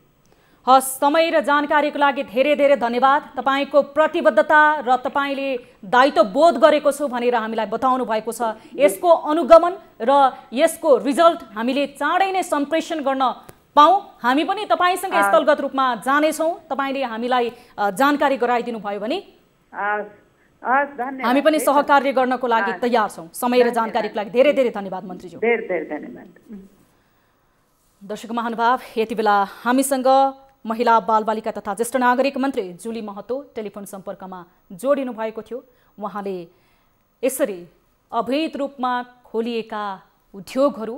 हस्, समय र जानकारीको लागि धेरै धेरै धन्यवाद। तपाईँको प्रतिबद्धता र तपाईँले दायित्व बोध गरेको छु भनेर हामीलाई बताउनु भएको छ। यसको अनुगमन र यसको रिजल्ट हामीले चाँडै नै सम्प्रेषण गर्न पाऊँ। हामी पनि तपाईँसँग स्थलगत रूपमा जानेछौँ, तपाईँले हामीलाई जानकारी गराइदिनु भयो भने हामी पनि सहकार्य गर्नको लागि तयार छौँ। समय र जानकारीको लागि धेरै धेरै धन्यवाद मन्त्रीज्यू। धेरै धेरै धन्यवाद। दर्शक महानुभाव, यति बेला हामीसँग महिला बालबालिका तथा ज्येष्ठ नागरिक मन्त्री जुली महतो टेलिफोन सम्पर्कमा जोडिनु भएको थियो। उहाँले यसरी अवैध रूपमा खोलिएका उद्योगहरू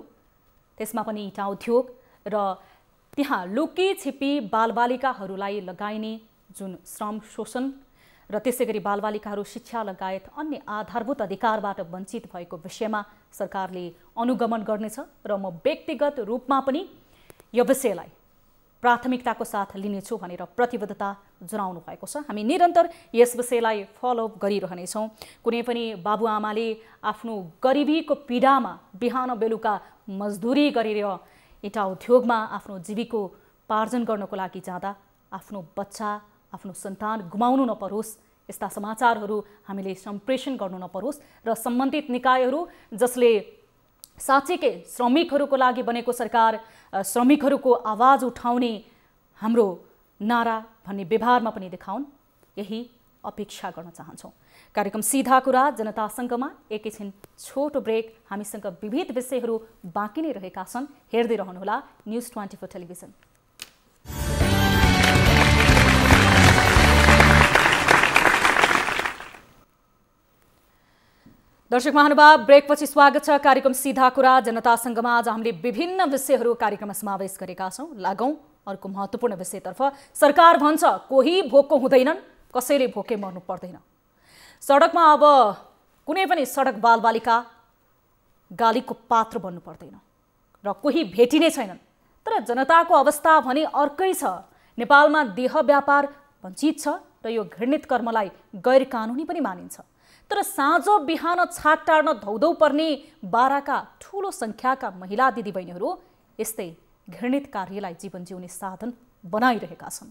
त्यसमा पनि इँटा उद्योग र त्यहाँ लुकी छिपी बालबालिकाहरूलाई लगाइने जुन श्रम शोषण र त्यसै गरी बालबालिकाहरू शिक्षा लगायत अन्य आधारभूत अधिकारबाट वञ्चित भएको विषयमा सरकारले अनुगमन गर्नेछ र म व्यक्तिगत रूपमा पनि यो विषयलाई प्राथमिकताको साथ लिनेछु भनेर प्रतिबद्धता जनाउनु भएको छ। हामी निरन्तर यस विषयलाई फलोअप गरिरहनेछौँ। कुनै पनि बाबुआमाले आफ्नो गरिबीको पीडामा बिहान बेलुका मजदुरी गरेर इँटा उद्योगमा आफ्नो जीविकोपार्जन गर्नको लागि जाँदा आफ्नो बच्चा आफ्नो सन्तान गुमाउनु नपरोस्, यस्ता समाचारहरू हामीले सम्प्रेषण गर्नु नपरोस् र सम्बन्धित निकायहरू जसले साँच्चैकै श्रमिकहरूको लागि बनेको सरकार, श्रमिकहरूको आवाज उठाउने हाम्रो नारा भन्ने व्यवहारमा पनि देखाउन्, यही अपेक्षा गर्न चाहन्छौँ। कार्यक्रम सीधा कुरा जनतासँगमा एकैछिन छोटो ब्रेक। हामीसँग विविध विषयहरू बाँकी नै रहेका छन्। हेर्दै रहनुहोला न्युज 24 टेलिभिजन। दर्शक महानुभाव, ब्रेकपछि स्वागत छ। कार्यक्रम सीधा कुरा जनतासँगमा आज हामीले विभिन्न विषयहरू कार्यक्रममा समावेश गरेका छौँ। लागौँ अर्को महत्त्वपूर्ण विषयतर्फ। सरकार भन्छ कोही भोको हुँदैनन्, कसैले भोकै मर्नु पर्दैन। सडकमा अब कुनै पनि सडक बालबालिका गालीको पात्र बन्नु पर्दैन र कोही भेटिने छैनन्। तर जनताको अवस्था भने अर्कै छ। नेपालमा देह व्यापार वञ्चित छ र यो घृणित कर्मलाई गैर कानुनी पनि मानिन्छ। तर साँझो बिहान छाक टार्न धौधौ पर्ने बाराका ठूलो संख्याका महिला दिदीबहिनीहरू यस्तै घृणित कार्यलाई जीवन जिउने साधन बनाइरहेका छन्।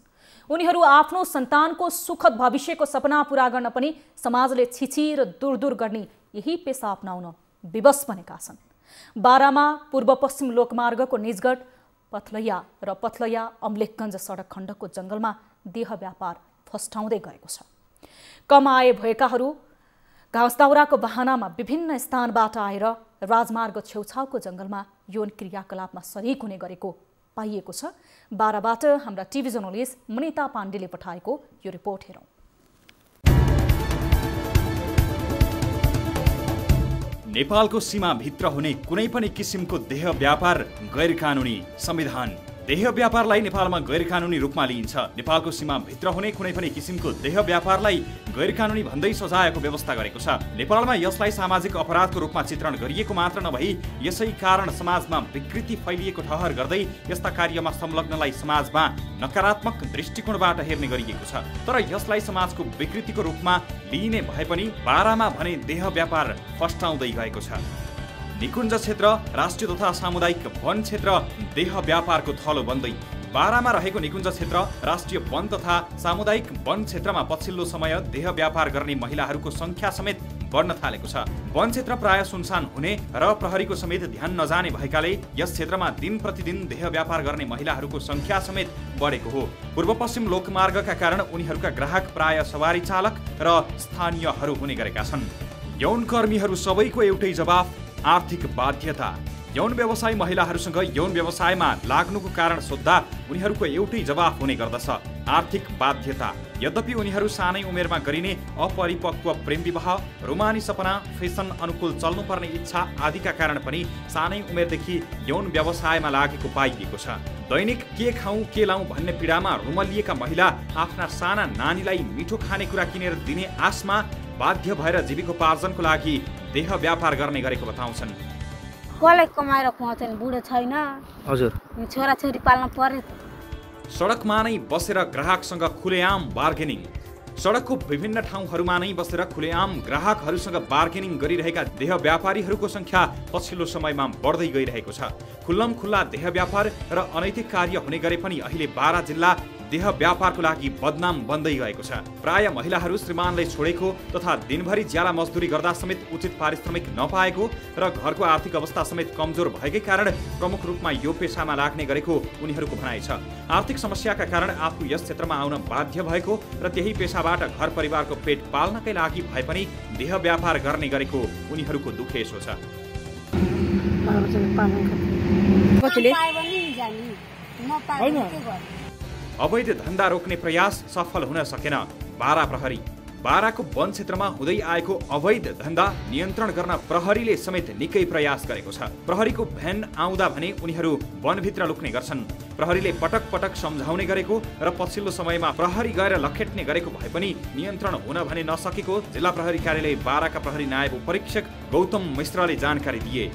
उनीहरू आफ्नो सन्तानको सुखद भविष्यको सपना पूरा गर्न पनि समाजले छिछि र दूर गर्ने यही पेसा अपनाउन विवश बनेका छन्। बारामा पूर्व पश्चिम लोकमार्गको निजगढ पथलैया र पथलैया अम्लेखगञ्ज सडक खण्डको जङ्गलमा देह व्यापार फस्टाउँदै गएको छ। कम आय भएकाहरू घाँसदाउराको बहानामा विभिन्न स्थानबाट आएर राजमार्ग छेउछाउको जङ्गलमा यौन क्रियाकलापमा सरिक हुने गरेको पाइएको छ। बाराबाट हाम्रा टिभी जर्नलिस्ट मनिता पाण्डेले पठाएको यो रिपोर्ट हेरौँ। नेपालको सीमाभित्र हुने कुनै पनि किसिमको देह व्यापार गैर कानुनी। संविधान देह व्यापारलाई नेपालमा गैर कानुनी रूपमा लिइन्छ। नेपालको सीमाभित्र हुने कुनै पनि किसिमको देह व्यापारलाई गैर कानुनी भन्दै सजायको व्यवस्था गरेको छ। नेपालमा यसलाई सामाजिक अपराधको रूपमा चित्रण गरिएको मात्र नभई यसै कारण समाजमा विकृति फैलिएको ठहर गर्दै यस्ता कार्यमा संलग्नलाई समाजमा नकारात्मक दृष्टिकोणबाट हेर्ने गरिएको छ। तर यसलाई समाजको विकृतिको रूपमा लिइने भए पनि बारामा भने देह व्यापार फस्टाउँदै गएको छ। निकुञ्ज क्षेत्र राष्ट्रिय तथा सामुदायिक वन क्षेत्र देह व्यापारको थलो बन्दै। बारामा रहेको निकुञ्ज क्षेत्र राष्ट्रिय वन तथा सामुदायिक वन क्षेत्रमा पछिल्लो समय देह व्यापार गर्ने महिलाहरूको संख्या समेत बढ्न थालेको छ। वन क्षेत्र प्राय सुनसान हुने र प्रहरीको समेत ध्यान नजाने भएकाले यस क्षेत्रमा दिन प्रतिदिन देह व्यापार गर्ने महिलाहरूको संख्या समेत बढेको हो। पूर्व पश्चिम लोकमार्गका कारण उनीहरूका ग्राहक प्राय सवारी चालक र स्थानीयहरू हुने गरेका छन्। यौन कर्मीहरू सबैको एउटै जवाफ, आर्थिक बाध्यता। यौन व्यवसाय महिलाहरूसँग यौन व्यवसायमा लाग्नुको कारण सोद्धा उनीहरूको एउटै जवाफ हुने गर्दछ, आर्थिक बाध्यता। यद्यपि उनीहरू सानै उमेरमा गरिने अपरिपक्व प्रेम विवाह, रोमानी सपना, फेसन अनुकूल चल्नुपर्ने इच्छा आदिका कारण पनि सानै उमेरदेखि यौन व्यवसायमा लागेको पाइएको छ। दैनिक के खाउँ के लाउँ भन्ने पीडामा रुमलिएका महिला आफ्ना साना नानीलाई मिठो खानेकुरा किनेर दिने आशमा बाध्य भएर जीविकोपार्जनको लागि देह व्यापार गर्ने गरेको बताउँछन्। कसलाई कमाएर खुवाउँछन्, बुढो छैन हजुर, छोराछोरी पाल्न पर्यो। सडकमा नै बसेर ग्राहकसँग खुलेआम बार्गेनिङ। सडकको विभिन्न ठाउँहरूमा नै बसेर खुलेआम ग्राहकहरूसँग बार्गेनिङ गरिरहेका देह व्यापारीहरूको संख्या पछिल्लो समयमा बढ्दै गइरहेको छ। खुल्लम खुल्ला देह व्यापार र अनैतिक कार्य हुने गरे पनि अहिले बारा जिल्ला देह व्यापारको लागि बदनाम बन्दै गएको छ। प्राय महिलाहरू श्रीमानले छोडेको तथा दिनभरि ज्याला मजदुरी गर्दा समेत उचित पारिश्रमिक नपाएको र घरको आर्थिक अवस्था समेत कमजोर भएकै कारण प्रमुख रूपमा यो पेसामा लाग्ने गरेको उनीहरूको भनाइ छ। आर्थिक समस्याका कारण आफू यस क्षेत्रमा आउन बाध्य भएको र त्यही पेसाबाट घर परिवारको पेट पाल्नकै लागि भए पनि देह व्यापार गर्ने गरेको उनीहरूको दुखेसो छ। अवैध धन्दा रोक्ने प्रयास सफल हुन सकेन। बारा प्रहरी बाराको वन क्षेत्रमा हुँदै आएको अवैध धन्दा नियन्त्रण गर्न प्रहरीले समेत निकै प्रयास गरेको छ। प्रहरीको भ्यान आउँदा भने उनीहरू वनभित्र लुक्ने गर्छन्। प्रहरीले पटक पटक सम्झाउने गरेको र पछिल्लो समयमा प्रहरी गएर लखेट्ने गरेको भए पनि नियन्त्रण हुन भने नसकेको जिल्ला प्रहरी कार्यालय बाराका प्रहरी नायब उपरीक्षक गौतम मिश्रले जानकारी दिए।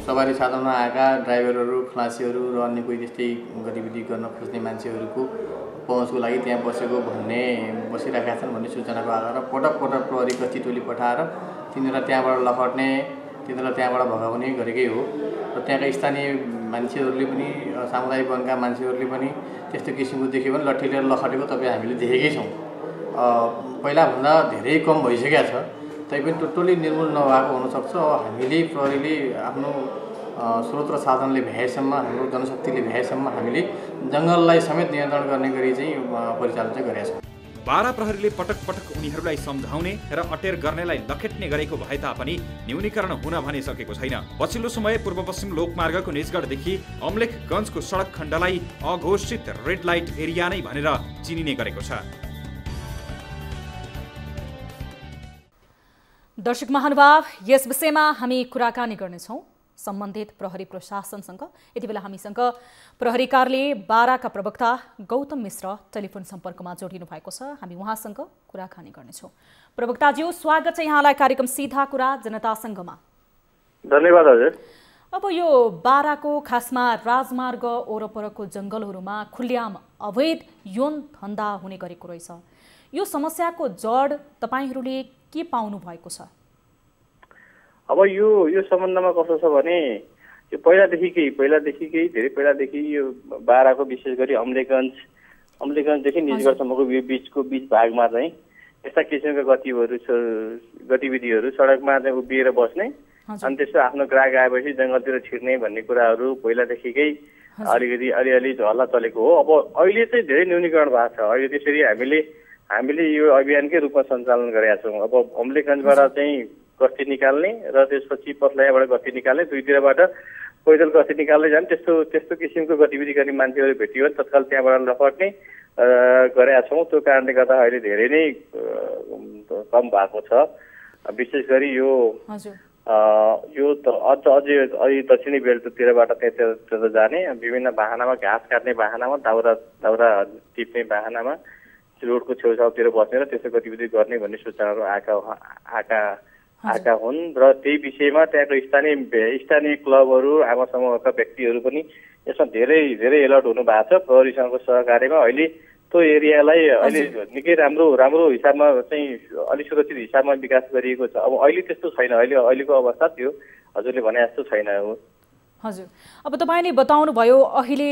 सवारी साधनमा आएका ड्राइभरहरू, खलासीहरू र अन्य कोही त्यस्तै गतिविधि गर्न खोज्ने मान्छेहरूको पहुँचको लागि त्यहाँ बसिरहेका छन् भन्ने सूचनाको आधारमा पटक पटक प्रहरी गस्ती टोली पठाएर तिनीहरूलाई त्यहाँबाट लखट्ने, तिनीहरूलाई त्यहाँबाट भगाउने गरेकै हो। र त्यहाँका स्थानीय मान्छेहरूले पनि, सामुदायिक वनका मान्छेहरूले पनि त्यस्तो किसिमको देख्यो भने लट्ठी लिएर लखटेको तपाईँ हामीले देखेकै छौँ। पहिलाभन्दा धेरै कम भइसकेको छ, तैपनि टोटली निर्मूल नभएको हुनसक्छ। हामीले प्रहरीले आफ्नो स्रोत र साधनले भ्याएसम्म, हाम्रो जनशक्तिले भ्याएसम्म हामीले जङ्गललाई समेत नियन्त्रण गर्ने गरी चाहिँ परिचालन चाहिँ गरेका छौँ। बारा प्रहरीले पटक पटक उनीहरूलाई सम्झाउने र अटेर गर्नेलाई लखेट्ने गरेको भए तापनि न्यूनीकरण हुन भने सकेको छैन। पछिल्लो समय पूर्व पश्चिम लोकमार्गको निजगढदेखि अम्लेखगञ्जको सडक खण्डलाई अघोषित रेड लाइट एरिया नै भनेर चिनिने गरेको छ। दर्शक महानुभाव, यस विषयमा हामी कुराकानी गर्नेछौँ सम्बन्धित प्रहरी प्रशासनसँग। यति बेला हामीसँग प्रहरी कार्यालय बाराका प्रवक्ता गौतम मिश्र टेलिफोन सम्पर्कमा जोडिनु भएको छ। हामी उहाँसँग कुराकानी गर्नेछौँ। प्रवक्ताज्यू, स्वागत छ यहाँलाई कार्यक्रम सीधा कुरा जनतासँगमा। धन्यवाद हजुर। अब यो बाराको खासमा राजमार्ग वरपरको जङ्गलहरूमा खुल्याम अवैध यौन धन्दा हुने गरेको रहेछ। यो समस्याको जड तपाईहरूले के पाउनु भएको छ? अब यो सम्बन्धमा कस्तो छ भने यो पहिलादेखि धेरै पहिलादेखि यो बाराको विशेष गरी अम्लेखगञ्जदेखि निजगढसम्मको यो बीच भागमा चाहिँ यस्ता किसिमका गतिविधिहरू सडकमा चाहिँ उभिएर बस्ने अनि त्यसो आफ्नो ग्राहक आएपछि जङ्गलतिर छिर्ने भन्ने कुराहरू पहिलादेखिकै अलिअलि हल्ला चलेको हो। अब अहिले चाहिँ धेरै न्यूनीकरण भएको छ। अहिले त्यसरी हामीले यो अभियानकै रूपमा सञ्चालन गरेका छौँ। अब अम्लेखगञ्जबाट चाहिँ गस्ती निकाल्ने र त्यसपछि पसलायाबाट गस्ती निकाल्ने, दुईतिरबाट पैदल गस्ती निकाल्दै जाने, त्यस्तो किसिमको गतिविधि गर्ने मान्छेहरू भेटियो भने तत्काल त्यहाँबाट लखट्ने गरेका छौँ। त्यो कारणले गर्दा अहिले धेरै नै कम भएको छ। विशेष गरी यो अझै दक्षिणी बेल्टतिरबाट त्यता जाने, विभिन्न बाहनामा घाँस काट्ने बाहनामा, दाउरा टिप्ने बाहनामा रोडको छेउछाउतिर बसेर त्यस्तो गतिविधि गर्ने भन्ने सूचनाहरू आएका हुन्। र त्यही विषयमा त्यहाँको स्थानीय क्लबहरू, आमा समूहका व्यक्तिहरू पनि यसमा धेरै धेरै एलर्ट हुनु भएको छ। प्रहरीसँगको सहकार्यमा अहिले त्यो एरियालाई अहिले निकै राम्रो हिसाबमा चाहिँ अलिक सुरक्षित हिसाबमा विकास गरिएको छ। अब अहिले त्यस्तो छैन। अहिलेको अवस्था त्यो हजुरले भने जस्तो छैन हो। हजुर, अब तपाईँले बताउनु भयो अहिले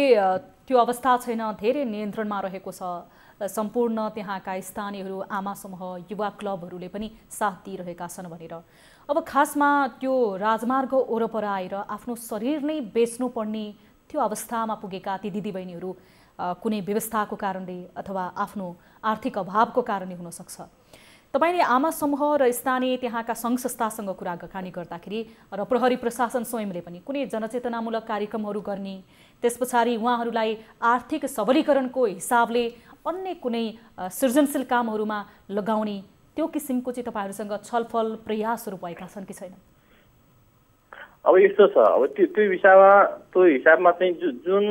त्यो अवस्था छैन, धेरै नियन्त्रणमा रहेको छ। सम्पूर्ण त्यहाँका स्थानीयहरू, आमा समूह, युवा क्लबहरूले पनि साथ दिइरहेका छन् भनेर। अब खासमा त्यो राजमार्ग वरपर आएर आफ्नो शरीर नै बेच्नुपर्ने त्यो अवस्थामा पुगेका ती दिदीबहिनीहरू कुनै व्यवस्थाको कारणले अथवा आफ्नो आर्थिक अभावको कारणले हुनसक्छ। तपाईँले आमा समूह र स्थानीय त्यहाँका सङ्घ संस्थासँग कुराकानी गर्दाखेरि र प्रहरी प्रशासन स्वयंले पनि कुनै जनचेतनामूलक कार्यक्रमहरू गर्ने, त्यस पछाडि उहाँहरूलाई आर्थिक सबलीकरणको हिसाबले अन्य कुनै सृजनशील कामहरूमा लगाउने त्यो किसिमको चाहिँ तपाईँहरूसँग छलफल प्रयासहरू भएका छन् कि छैन? अब यस्तो छ, अब त्यो हिसाबमा चाहिँ जुन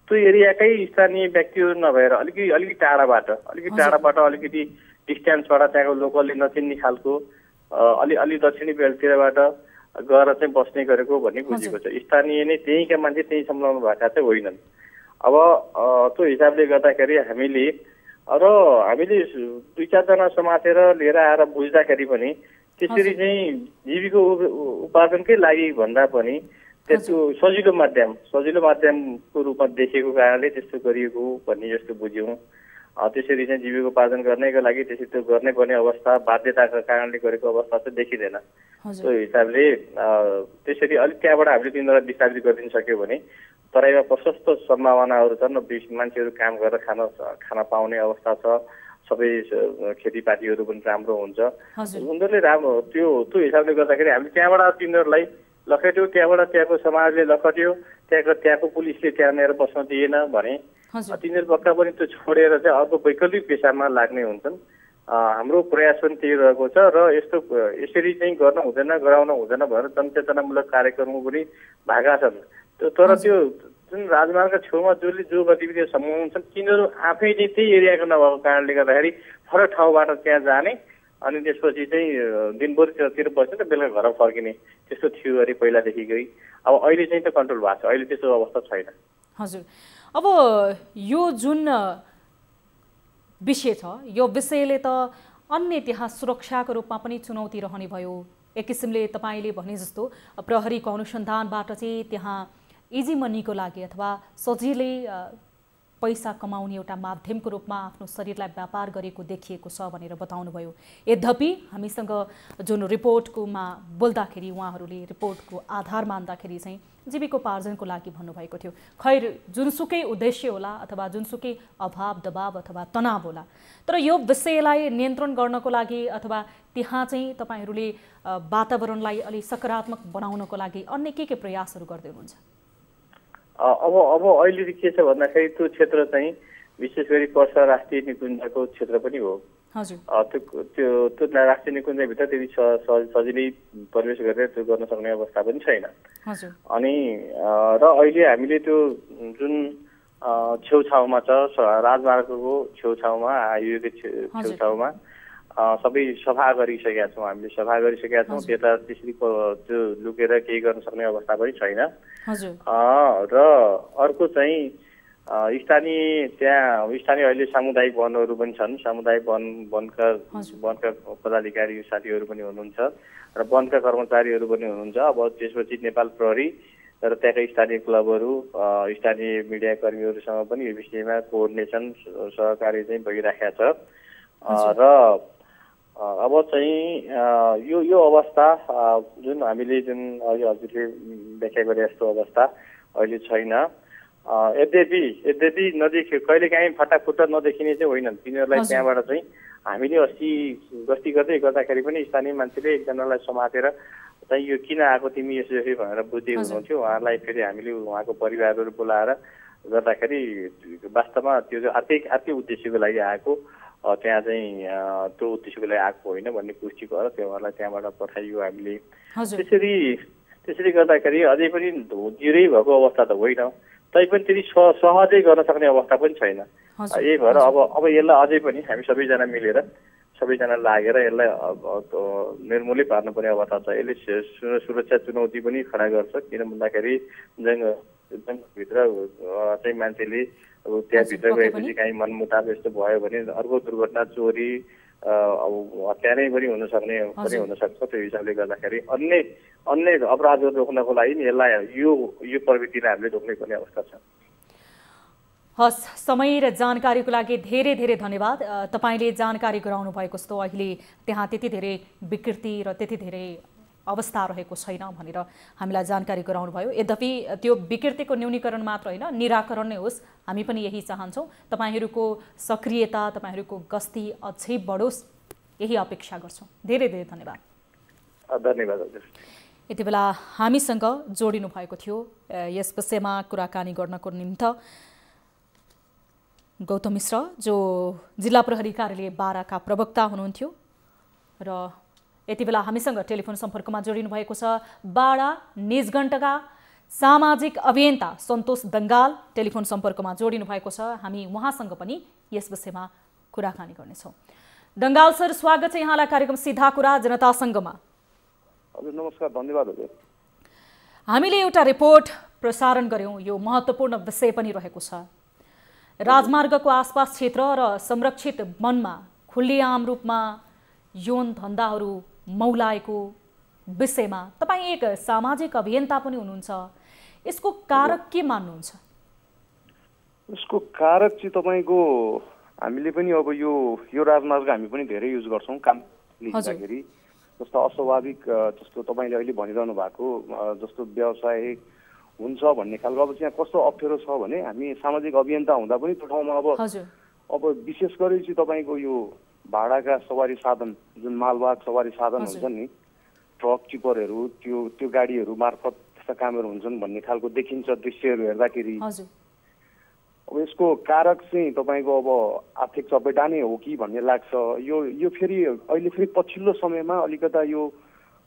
त्यो एरियाकै स्थानीय व्यक्तिहरू नभएर अलिकति टाढाबाट अलिकति डिस्टेन्सबाट त्यहाँको लोकलले नचिन्ने खालको अलि दक्षिणी बेल्टतिरबाट गएर चाहिँ बस्ने गरेको भन्ने बुझेको छ। स्थानीय नै त्यहीँका मान्छे त्यहीँ संलग्न भएका चाहिँ होइनन्। अब त्यो हिसाबले गर्दाखेरि हामीले दुई चारजना समातेर लिएर आएर बुझ्दाखेरि पनि त्यसरी चाहिँ जीविका उपार्जनकै लागि भन्दा पनि त्यस्तो सजिलो माध्यमको रूपमा देखेको कारणले त्यस्तो गरिएको भन्ने जस्तो बुझ्यौँ। त्यसरी चाहिँ जीविकोपार्जन गर्नैको लागि त्यसरी त्यो गर्नै पर्ने अवस्था, बाध्यताको कारणले गरेको अवस्था चाहिँ देखिँदैन। त्यो हिसाबले त्यसरी अलिक त्यहाँबाट हामीले तिनीहरूलाई विस्थापित गरिदिन सक्यो भने तराईमा प्रशस्त सम्भावनाहरू छन्। मान्छेहरू काम गरेर खान पाउने अवस्था छ। सबै खेतीपातीहरू पनि राम्रो हुन्छ। उनीहरूले राम्रो त्यो हिसाबले गर्दाखेरि हामीले त्यहाँबाट तिनीहरूलाई लखेट्यो, त्यहाँको समाजले लखेट्यो, त्यहाँको पुलिसले त्यहाँनिर बस्न दिएन भने तिनीहरू पक्का पनि त्यो छोडेर चाहिँ अर्को वैकल्पिक पेसामा लाग्ने हुन्छन्। हाम्रो प्रयास पनि त्यही रहेको छ र यसरी चाहिँ गर्न हुँदैन गराउन हुँदैन भनेर जनचेतनामूलक कार्यक्रममा पनि भागा छन्। तर त्यो जुन राजमार्गका छेउमा जो गतिविधि सम्भावना छन् तिनीहरू आफै चाहिँ त्यही एरियाको नभएको कारणले गर्दाखेरि फरक ठाउँबाट त्यहाँ जाने अनि त्यसपछि चाहिँ दिनभरितिर बस्ने र बेलुका घर फर्किने त्यस्तो थियो अरे पहिलादेखिकै। अब अहिले चाहिँ त कन्ट्रोल भएको छ, अहिले त्यस्तो अवस्था छैन। हजुर, अब यो जुन विषय छ यो विषयले त अन्य त्यहाँ सुरक्षाको रूपमा पनि चुनौती रहने भयो। एक किसिमले तपाईँले भने जस्तो प्रहरीको अनुसन्धानबाट चाहिँ त्यहाँ इजी मनीको लागि अथवा सजिलै पैसा कमाउने एउटा माध्यमको रूपमा आफ्नो शरीरलाई व्यापार गरेको देखिएको छ भनेर बताउनुभयो। यद्यपि हामीसँग जुन रिपोर्टकोमा बोल्दाखेरि उहाँहरूले रिपोर्टको आधार मान्दाखेरि चाहिँ जीविकोपार्जनको लागि भन्नुभएको थियो। खैर जुनसुकै उद्देश्य होला अथवा जुनसुकै अभाव दबाव अथवा तनाव होला, तर यो विषयलाई नियन्त्रण गर्नको लागि अथवा त्यहाँ चाहिँ तपाईँहरूले वातावरणलाई अलि सकारात्मक बनाउनको लागि अन्य के प्रयासहरू गर्दै हुनुहुन्छ? अब अहिले के छ भन्दाखेरि त्यो क्षेत्र चाहिँ विशेष गरी पर्सा राष्ट्रिय निकुञ्जको क्षेत्र पनि हो। हजुर, त्यो राष्ट्रिय निकुञ्जभित्र त्यति सजिलै प्रवेश गरेर त्यो गर्न सक्ने अवस्था पनि छैन। हजुर, अनि र अहिले हामीले त्यो जुन छेउछाउमा छ राजमार्गको छेउछाउमा हाइवेको छेउछाउमा सबै सफा गरिसकेका छौँ, हामीले सफा गरिसकेका छौँ। त्यता त्यसरी त्यो लुकेर केही गर्न सक्ने अवस्था पनि छैन। र अर्को चाहिँ स्थानीय अहिले सामुदायिक वनहरू पनि छन्। सामुदायिक वनका पदाधिकारी साथीहरू पनि हुनुहुन्छ र वनका कर्मचारीहरू पनि हुनुहुन्छ। अब त्यसपछि नेपाल प्रहरी र त्यहाँका स्थानीय क्लबहरू स्थानीय मिडिया कर्मीहरूसँग पनि यो विषयमा कोअर्डिनेसन सहकार्य चाहिँ भइराखेको छ। र अब चाहिँ यो अवस्था जुन हामीले जुन अहिले हजुरले व्याख्या गरे जस्तो अवस्था अहिले छैन। यद्यपि नदेखियो कहिलेकाहीँ फटाफुट्टा नदेखिने चाहिँ होइन। तिनीहरूलाई त्यहाँबाट चाहिँ हामीले अस्ति गस्ती गर्दाखेरि पनि स्थानीय मान्छेले एकजनालाई समातेर चाहिँ यो किन आएको तिमी यसरी भनेर बुझ्दै हुनुहुन्थ्यो। उहाँलाई फेरि हामीले उहाँको परिवारहरू बोलाएर गर्दाखेरि वास्तवमा त्यो चाहिँ अर्कै उद्देश्यको लागि आएको, त्यहाँ चाहिँ त्यो उद्देश्यको लागि आएको होइन भन्ने पुष्टि भयो। त्यो उहाँलाई त्यहाँबाट पठाइयो हामीले। त्यसरी गर्दाखेरि अझै पनि जिरै भएको अवस्था त होइन, तैपनि त्यति सहजै गर्न सक्ने अवस्था पनि छैन। यही भएर अब यसलाई अझै पनि हामी सबैजना मिलेर सबैजना लागेर यसलाई निर्मूलै पार्नुपर्ने अवस्था छ। यसले सुरक्षा चुनौती पनि खडा गर्छ, किन भन्दाखेरि जङ्गलभित्र चाहिँ मान्छेले अब त्यहाँभित्र गएपछि काहीँ मनमुटाव यस्तो भयो भने अर्को दुर्घटना चोरी हत्यारै पनि हुनसक्छ। त्यो हिसाबले गर्दाखेरि अन्य अपराधहरू रोक्नको लागि यसलाई यो प्रवृत्तिलाई हामीले रोक्नुपर्ने अवस्था छ। हस्, समय र जानकारीको लागि धेरै धेरै धन्यवाद। तपाईँले जानकारी गराउनु भएको जस्तो अहिले त्यहाँ त्यति धेरै विकृति र त्यति धेरै अवस्था रहेको छैन भनेर हामीलाई जानकारी गराउनु भयो। यद्यपि त्यो विकृतिको न्यूनीकरण मात्र होइन, निराकरण नै होस्, हामी पनि यही चाहन्छौँ। तपाईँहरूको सक्रियता, तपाईँहरूको गस्ती अझै बढोस्, यही अपेक्षा गर्छौँ। धेरै धेरै धन्यवाद। धन्यवाद हजुर। यति बेला हामीसँग जोडिनु भएको थियो यस विषयमा कुराकानी गर्नको निम्ति गौतम मिश्र, जो जिल्ला प्रहरी कार्यालय बाराका प्रवक्ता हुनुहुन्थ्यो, र यति बेला हामीसँग टेलिफोन सम्पर्कमा जोडिनु भएको छ बारा निजगण्डका सामाजिक अभियन्ता सन्तोष दङ्गाल टेलिफोन सम्पर्कमा जोडिनु भएको छ। हामी उहाँसँग पनि यस विषयमा कुराकानी गर्नेछौँ। दङ्गाल सर, स्वागत छ यहाँलाई कार्यक्रम सीधा कुरा जनतासँगमा। हजुर नमस्कार, धन्यवाद हजुर। हामीले एउटा रिपोर्ट प्रसारण गर्यौँ, यो महत्त्वपूर्ण विषय पनि रहेको छ। राजमार्गको आसपास क्षेत्र र संरक्षित वनमा खुल्लेआम रूपमा यौन धन्दाहरू मौलाएको विषयमा तपाईँ एक सामाजिक अभियन्ता पनि हुनुहुन्छ, यसको कारक के मान्नुहुन्छ? यसको कारक चाहिँ तपाईँको हामीले पनि अब यो राजमार्ग हामी पनि धेरै युज गर्छौँ काम लिँदाखेरि। जस्तो अस्वाभाविक जस्तो तपाईँले अहिले भनिरहनु भएको जस्तो व्यवसाय हुन्छ भन्ने खालको अब चाहिँ कस्तो अप्ठ्यारो छ भने हामी सामाजिक अभियन्ता हुँदा पनि त्यो ठाउँमा अब विशेष गरी चाहिँ तपाईँको यो भाडाका सवारी साधन जुन मालवाहक सवारी साधन हुन्छन् नि, ट्रक टिपरहरू त्यो गाडीहरू मार्फत त्यस्ता कामहरू हुन्छन् भन्ने खालको देखिन्छ दृश्यहरू हेर्दाखेरि। अब यसको कारक चाहिँ तपाईँको अब आर्थिक चपेटा नै हो कि भन्ने लाग्छ। यो फेरि अहिले फेरि पछिल्लो समयमा अलिकता यो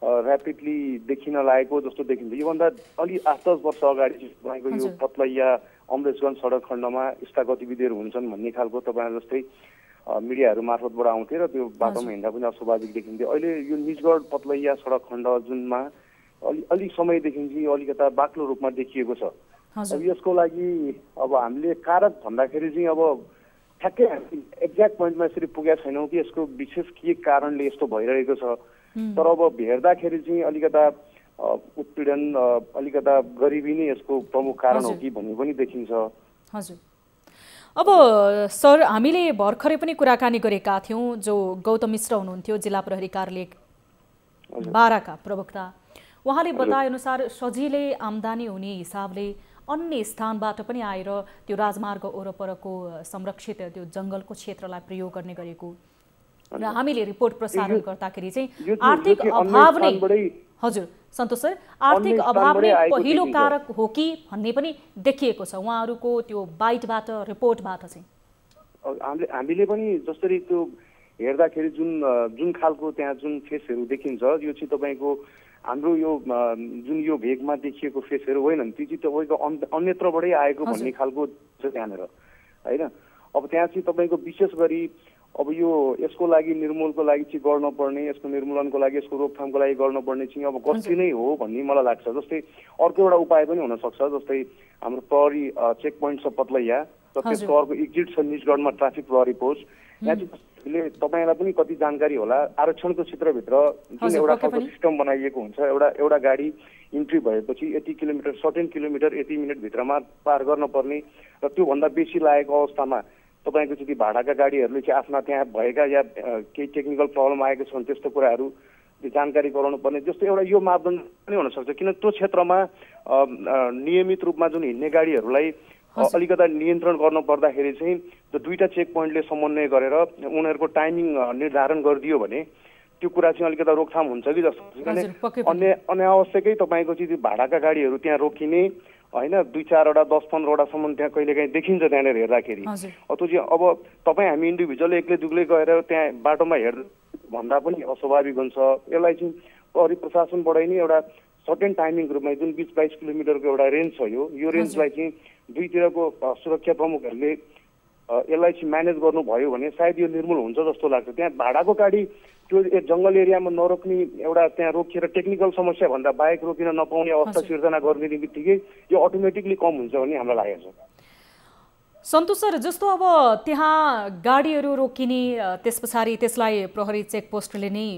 ऱ्यापिडली देखिन लागेको जस्तो देखिन्छ। योभन्दा अलि 8-10 वर्ष अगाडि तपाईँको यो पतलैया अमरेशगञ्ज सडक खण्डमा यस्ता गतिविधिहरू हुन्छन् भन्ने खालको तपाईँ जस्तै मिडियाहरू मार्फतबाट आउँथे र त्यो बाटोमा हिँड्दा पनि अस्वाभाविक देखिन्थ्यो। अहिले यो निजगढ पतलैया सडक खण्ड जुनमा अलिक समयदेखि चाहिँ अलिकता बाक्लो रूपमा देखिएको छ। अब यसको लागि अब हामीले कारक भन्दाखेरि चाहिँ अब ठ्याक्कै हामी एक्ज्याक्ट पोइन्टमा यसरी पुगेका छैनौँ कि यसको विशेष के कारणले यस्तो भइरहेको छ। तर अब हेर्दाखेरि चाहिँ अलिकता उत्पीडन अलिकता गरिबी नै यसको प्रमुख कारण हो कि भन्ने पनि देखिन्छ। हजुर। अब सर हामीले भर्खरै पनि कुराकानी गरेका थियौँ जो गौतम मिश्र हुनुहुन्थ्यो जिल्ला प्रहरी कार्यालय बाराका प्रवक्ता। उहाँले बताएअनुसार सजिलै आम्दानी हुने हिसाबले अन्य स्थानबाट पनि आएर त्यो राजमार्ग वरपरको संरक्षित त्यो जङ्गलको क्षेत्रलाई प्रयोग गर्ने गरेको र हामीले रिपोर्ट प्रसारण गर्दाखेरि चाहिँ आर्थिक अभाव नै हजुर सन्तोष सर आर्थिक अभाव नै पहिलो कारक हो कि भन्ने पनि देखिएको छ उहाँहरूको त्यो बाइटबाट रिपोर्टबाट चाहिँ। हामीले पनि जसरी त्यो हेर्दाखेरि जुन खालको त्यहाँ जुन फेसहरू देखिन्छ यो चाहिँ तपाईँको हाम्रो यो जुन यो भेगमा देखिएको फेसहरू होइनन् ती चाहिँ तपाईँको अन्यत्रबाटै आएको भन्ने खालको छ त्यहाँनिर होइन। अब त्यहाँ चाहिँ तपाईँको विशेष गरी अब यो यसको लागि निर्मूलको लागि चाहिँ गर्नुपर्ने यसको निर्मूलनको लागि यसको रोकथामको लागि गर्नुपर्ने चाहिँ अब गस्ती नै हो भन्ने मलाई लाग्छ। जस्तै अर्को एउटा उपाय पनि हुनसक्छ जस्तै हाम्रो प्रहरी चेक पोइन्ट छ पतलैया र त्यसको अर्को एक्जिट छ निजगढमा ट्राफिक प्रहरी पोस्ट। यहाँ चाहिँ तपाईँलाई पनि कति जानकारी होला आरक्षणको क्षेत्रभित्र जुन एउटा खालको सिस्टम बनाइएको हुन्छ एउटा गाडी इन्ट्री भएपछि यति किलोमिटर सर्टेन किलोमिटर यति मिनटभित्रमा पार गर्न पर्ने र त्योभन्दा बेसी लागेको अवस्थामा तपाईँको चाहिँ भाडाका गाडीहरूले चाहिँ आफ्ना त्यहाँ भएका या केही टेक्निकल प्रब्लम आएको छन् त्यस्तो कुराहरू जानकारी गराउनु पर्ने जस्तो एउटा यो मापदण्ड पनि हुनसक्छ। किन त्यो क्षेत्रमा नियमित रूपमा जुन हिँड्ने गाडीहरूलाई अलिकता नियन्त्रण गर्नु पर्दाखेरि चाहिँ त्यो दुईटा चेक पोइन्टले समन्वय गरेर उनीहरूको टाइमिङ निर्धारण गरिदियो भने त्यो कुरा चाहिँ अलिकता रोकथाम हुन्छ कि जस्तो। अनावश्यकै तपाईँको चाहिँ भाडाका गाडीहरू त्यहाँ रोकिने होइन 2-4वटा 10-15वटासम्म त्यहाँ कहिलेकाहीँ देखिन्छ त्यहाँनिर हेर्दाखेरि। त्यो चाहिँ अब तपाईँ हामी इन्डिभिजुअल एक्लै दुक्लै गएर त्यहाँ बाटोमा भन्दा पनि अस्वाभाविक हुन्छ। यसलाई चाहिँ प्रहरी प्रशासनबाटै नै एउटा सर्टेन टाइमिङ रूपमा जुन 20-22 किलोमिटरको एउटा रेन्ज छ यो रेन्जलाई चाहिँ दुईतिरको सुरक्षा प्रमुखहरूले यसलाई चाहिँ म्यानेज गर्नुभयो भने सायद यो निर्मूल हुन्छ जस्तो लाग्छ। त्यहाँ भाडाको गाडी त्यो जङ्गल एरियामा नरोक्ने एउटा त्यहाँ रोकिएर टेक्निकल समस्या भन्दा बाहेक रोकिन नपाउने अवस्था सिर्जना गर्ने बित्तिकै यो अटोमेटिकली कम हुन्छ भन्ने हामीलाई लागेको छ। सन्तोष सर जस्तो अब त्यहाँ गाडीहरू रोकिने त्यस पछाडि त्यसलाई प्रहरी चेकपोस्टले नै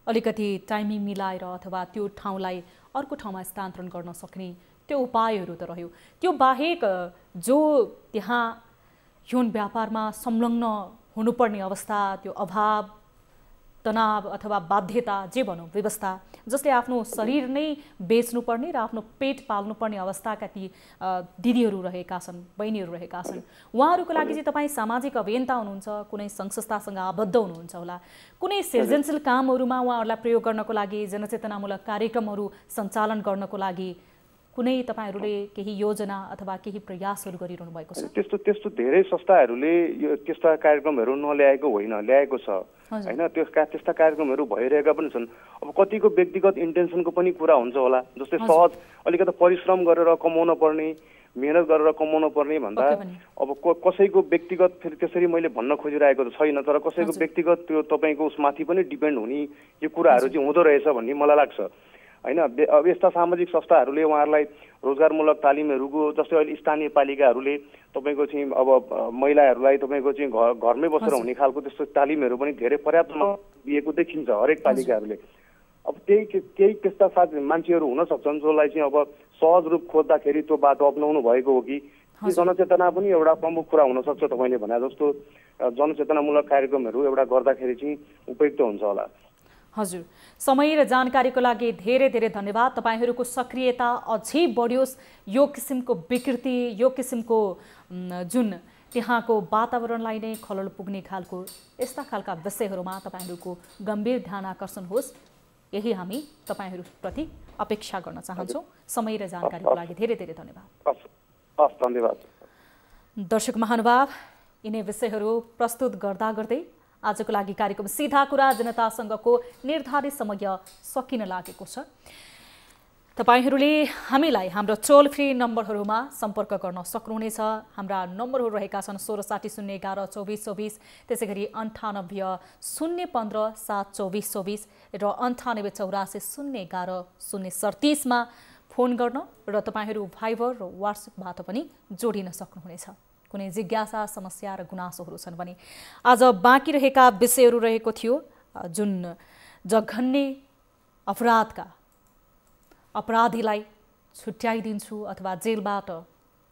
अलिकति टाइमिङ मिलाएर अथवा त्यो ठाउँलाई अर्को ठाउँमा स्थानान्तरण गर्न सक्ने त्यो उपायहरू त रह्यो। त्यो बाहेक जो त्यहाँ यौन व्यापारमा संलग्न हुनुपर्ने अवस्था त्यो अभाव तनाव अथवा बाध्यता जे भनौँ व्यवस्था जसले आफ्नो शरीर नै बेच्नुपर्ने र आफ्नो पेट पाल्नुपर्ने अवस्थाका ती दिदीहरू रहेका छन् बहिनीहरू रहेका छन् उहाँहरूको लागि चाहिँ तपाईँ सामाजिक अभियन्ता हुनुहुन्छ कुनै सङ्घ संस्थासँग आबद्ध हुनुहुन्छ होला कुनै सृजनशील कामहरूमा उहाँहरूलाई प्रयोग गर्नको लागि जनचेतनामूलक कार्यक्रमहरू सञ्चालन गर्नको लागि कुनै तपाईहरुले केही योजना अथवा केही प्रयासहरू गरिरहनु भएको छ? त्यस्तो धेरै संस्थाहरूले यो त्यस्ता कार्यक्रमहरू नल्याएको होइन, ल्याएको छ हैन। त्यस्ता कार्यक्रमहरू भइरहेका पनि छन्। अब कतिको व्यक्तिगत इन्टेन्सनको पनि कुरा हुन्छ होला, जस्तै सहज अलिकति परिश्रम गरेर कमाउन पर्ने, मेहनत गरेर कमाउन पर्ने भन्दा अब कसैको व्यक्तिगत फेरि त्यसरी मैले भन्न खोजिरहेको त छैन, तर कसैको व्यक्तिगत त्यो तपाईको उसमाथि पनि डिपेन्ड हुने यो कुराहरू चाहिँ हुँदो रहेछ भन्ने मलाई लाग्छ हैन। अब यस्ता सामाजिक संस्थाहरूले उहाँहरूलाई रोजगारमूलक तालिमहरूको, जस्तै अहिले स्थानीय पालिकाहरूले तपाईको चाहिँ अब महिलाहरूलाई तपाईको चाहिँ घरमै बसेर हुने खालको त्यस्तो तालिमहरू पनि धेरै पर्याप्तमा दिएको देखिन्छ हरेक पालिकाहरूले। अब केही त्यस्ता मान्छेहरू हुन सक्छन् जसलाई चाहिँ अब सहज रूप खोज्दाखेरि त्यो बाटो अपनाउनु भएको हो कि जनचेतना पनि एउटा प्रमुख कुरा हुनसक्छ। तपाईँले भने जस्तो जनचेतनामूलक कार्यक्रमहरू एउटा गर्दाखेरि चाहिँ उपयुक्त हुन्छ होला। हजुर, समय र जानकारीको लागि धेरै धेरै धन्यवाद। तपाईहरूको सक्रियता अझै बढ्योस्, यो किसिमको विकृति, यो किसिमको जुन त्यहाँको वातावरणलाई नै खलल पुग्ने खालको यस्ता खालका विषयहरूमा तपाईहरूको गम्भीर ध्यान आकर्षण होस्, यही हामी तपाईहरूप्रति अपेक्षा गर्न चाहन्छौँ। समय र जानकारीको लागि धेरै धेरै धन्यवाद। धन्यवाद। दर्शक महानुभाव, यिनै विषयहरू प्रस्तुत गर्दा गर्दै आजको लागि कार्यक्रम सीधा कुरा जनतासँगको निर्धारित समय सकिन लागेको छ। तपाईहरूले हामीलाई हाम्रो टोल फ्री नम्बरहरूमा सम्पर्क गर्न सक्नुहुनेछ। हाम्रा नम्बरहरू रहेका छन् 1660112424, त्यसैगरी 980015 72424 र 9884 मा फोन गर्न र तपाईहरू भाइबर र व्हाट्सएपबाट पनि जोडिन सक्नुहुनेछ। कुनै जिज्ञासा, समस्या र गुनासोहरू छन् भने आज बाँकी रहेका विषयहरू रहेको थियो, जुन जघन्य अपराधका अपराधीलाई छुट्याइदिन्छु अथवा जेलबाट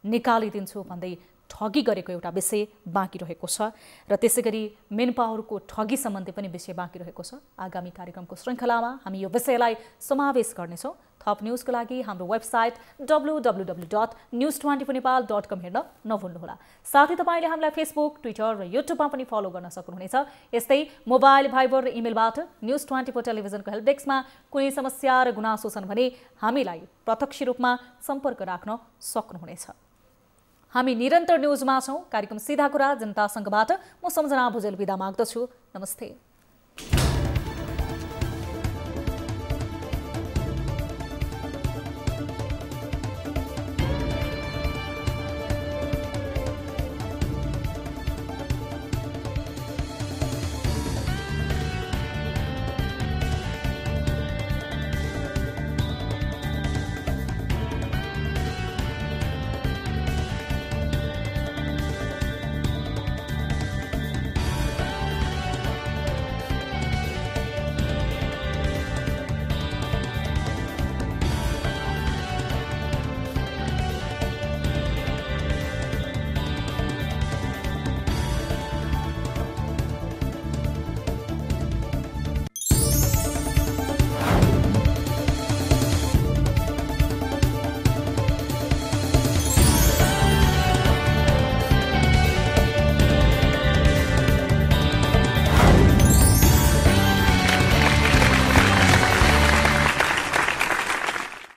निकालिदिन्छु भन्दै ठगी गरेको एउटा विषय बाँकी रहेको छ र त्यसैगरी मेन पावरको ठगी सम्बन्धी पनि विषय बाँकी रहेको छ। आगामी कार्यक्रमको श्रृङ्खलामा हामी यो विषयलाई समावेश गर्नेछौँ। थप न्युजको लागि हाम्रो वेबसाइट www.news24nepal.com हेर्न नभुल्नुहोला। साथै तपाईँले हामीलाई फेसबुक, ट्विटर र युट्युबमा पनि फलो गर्न सक्नुहुनेछ। यस्तै मोबाइल, भाइबर र इमेलबाट न्युज24 टेलिभिजनको हेल्प डेस्कमा कुनै समस्या र गुनासो छन् भने हामीलाई प्रत्यक्ष रूपमा सम्पर्क राख्न सक्नुहुनेछ। हामी निरन्तर न्युजमा छौँ। कार्यक्रम सीधा कुरा जनतासँगबाट म सम्झना भुजेल बिदा माग्दछु। नमस्ते।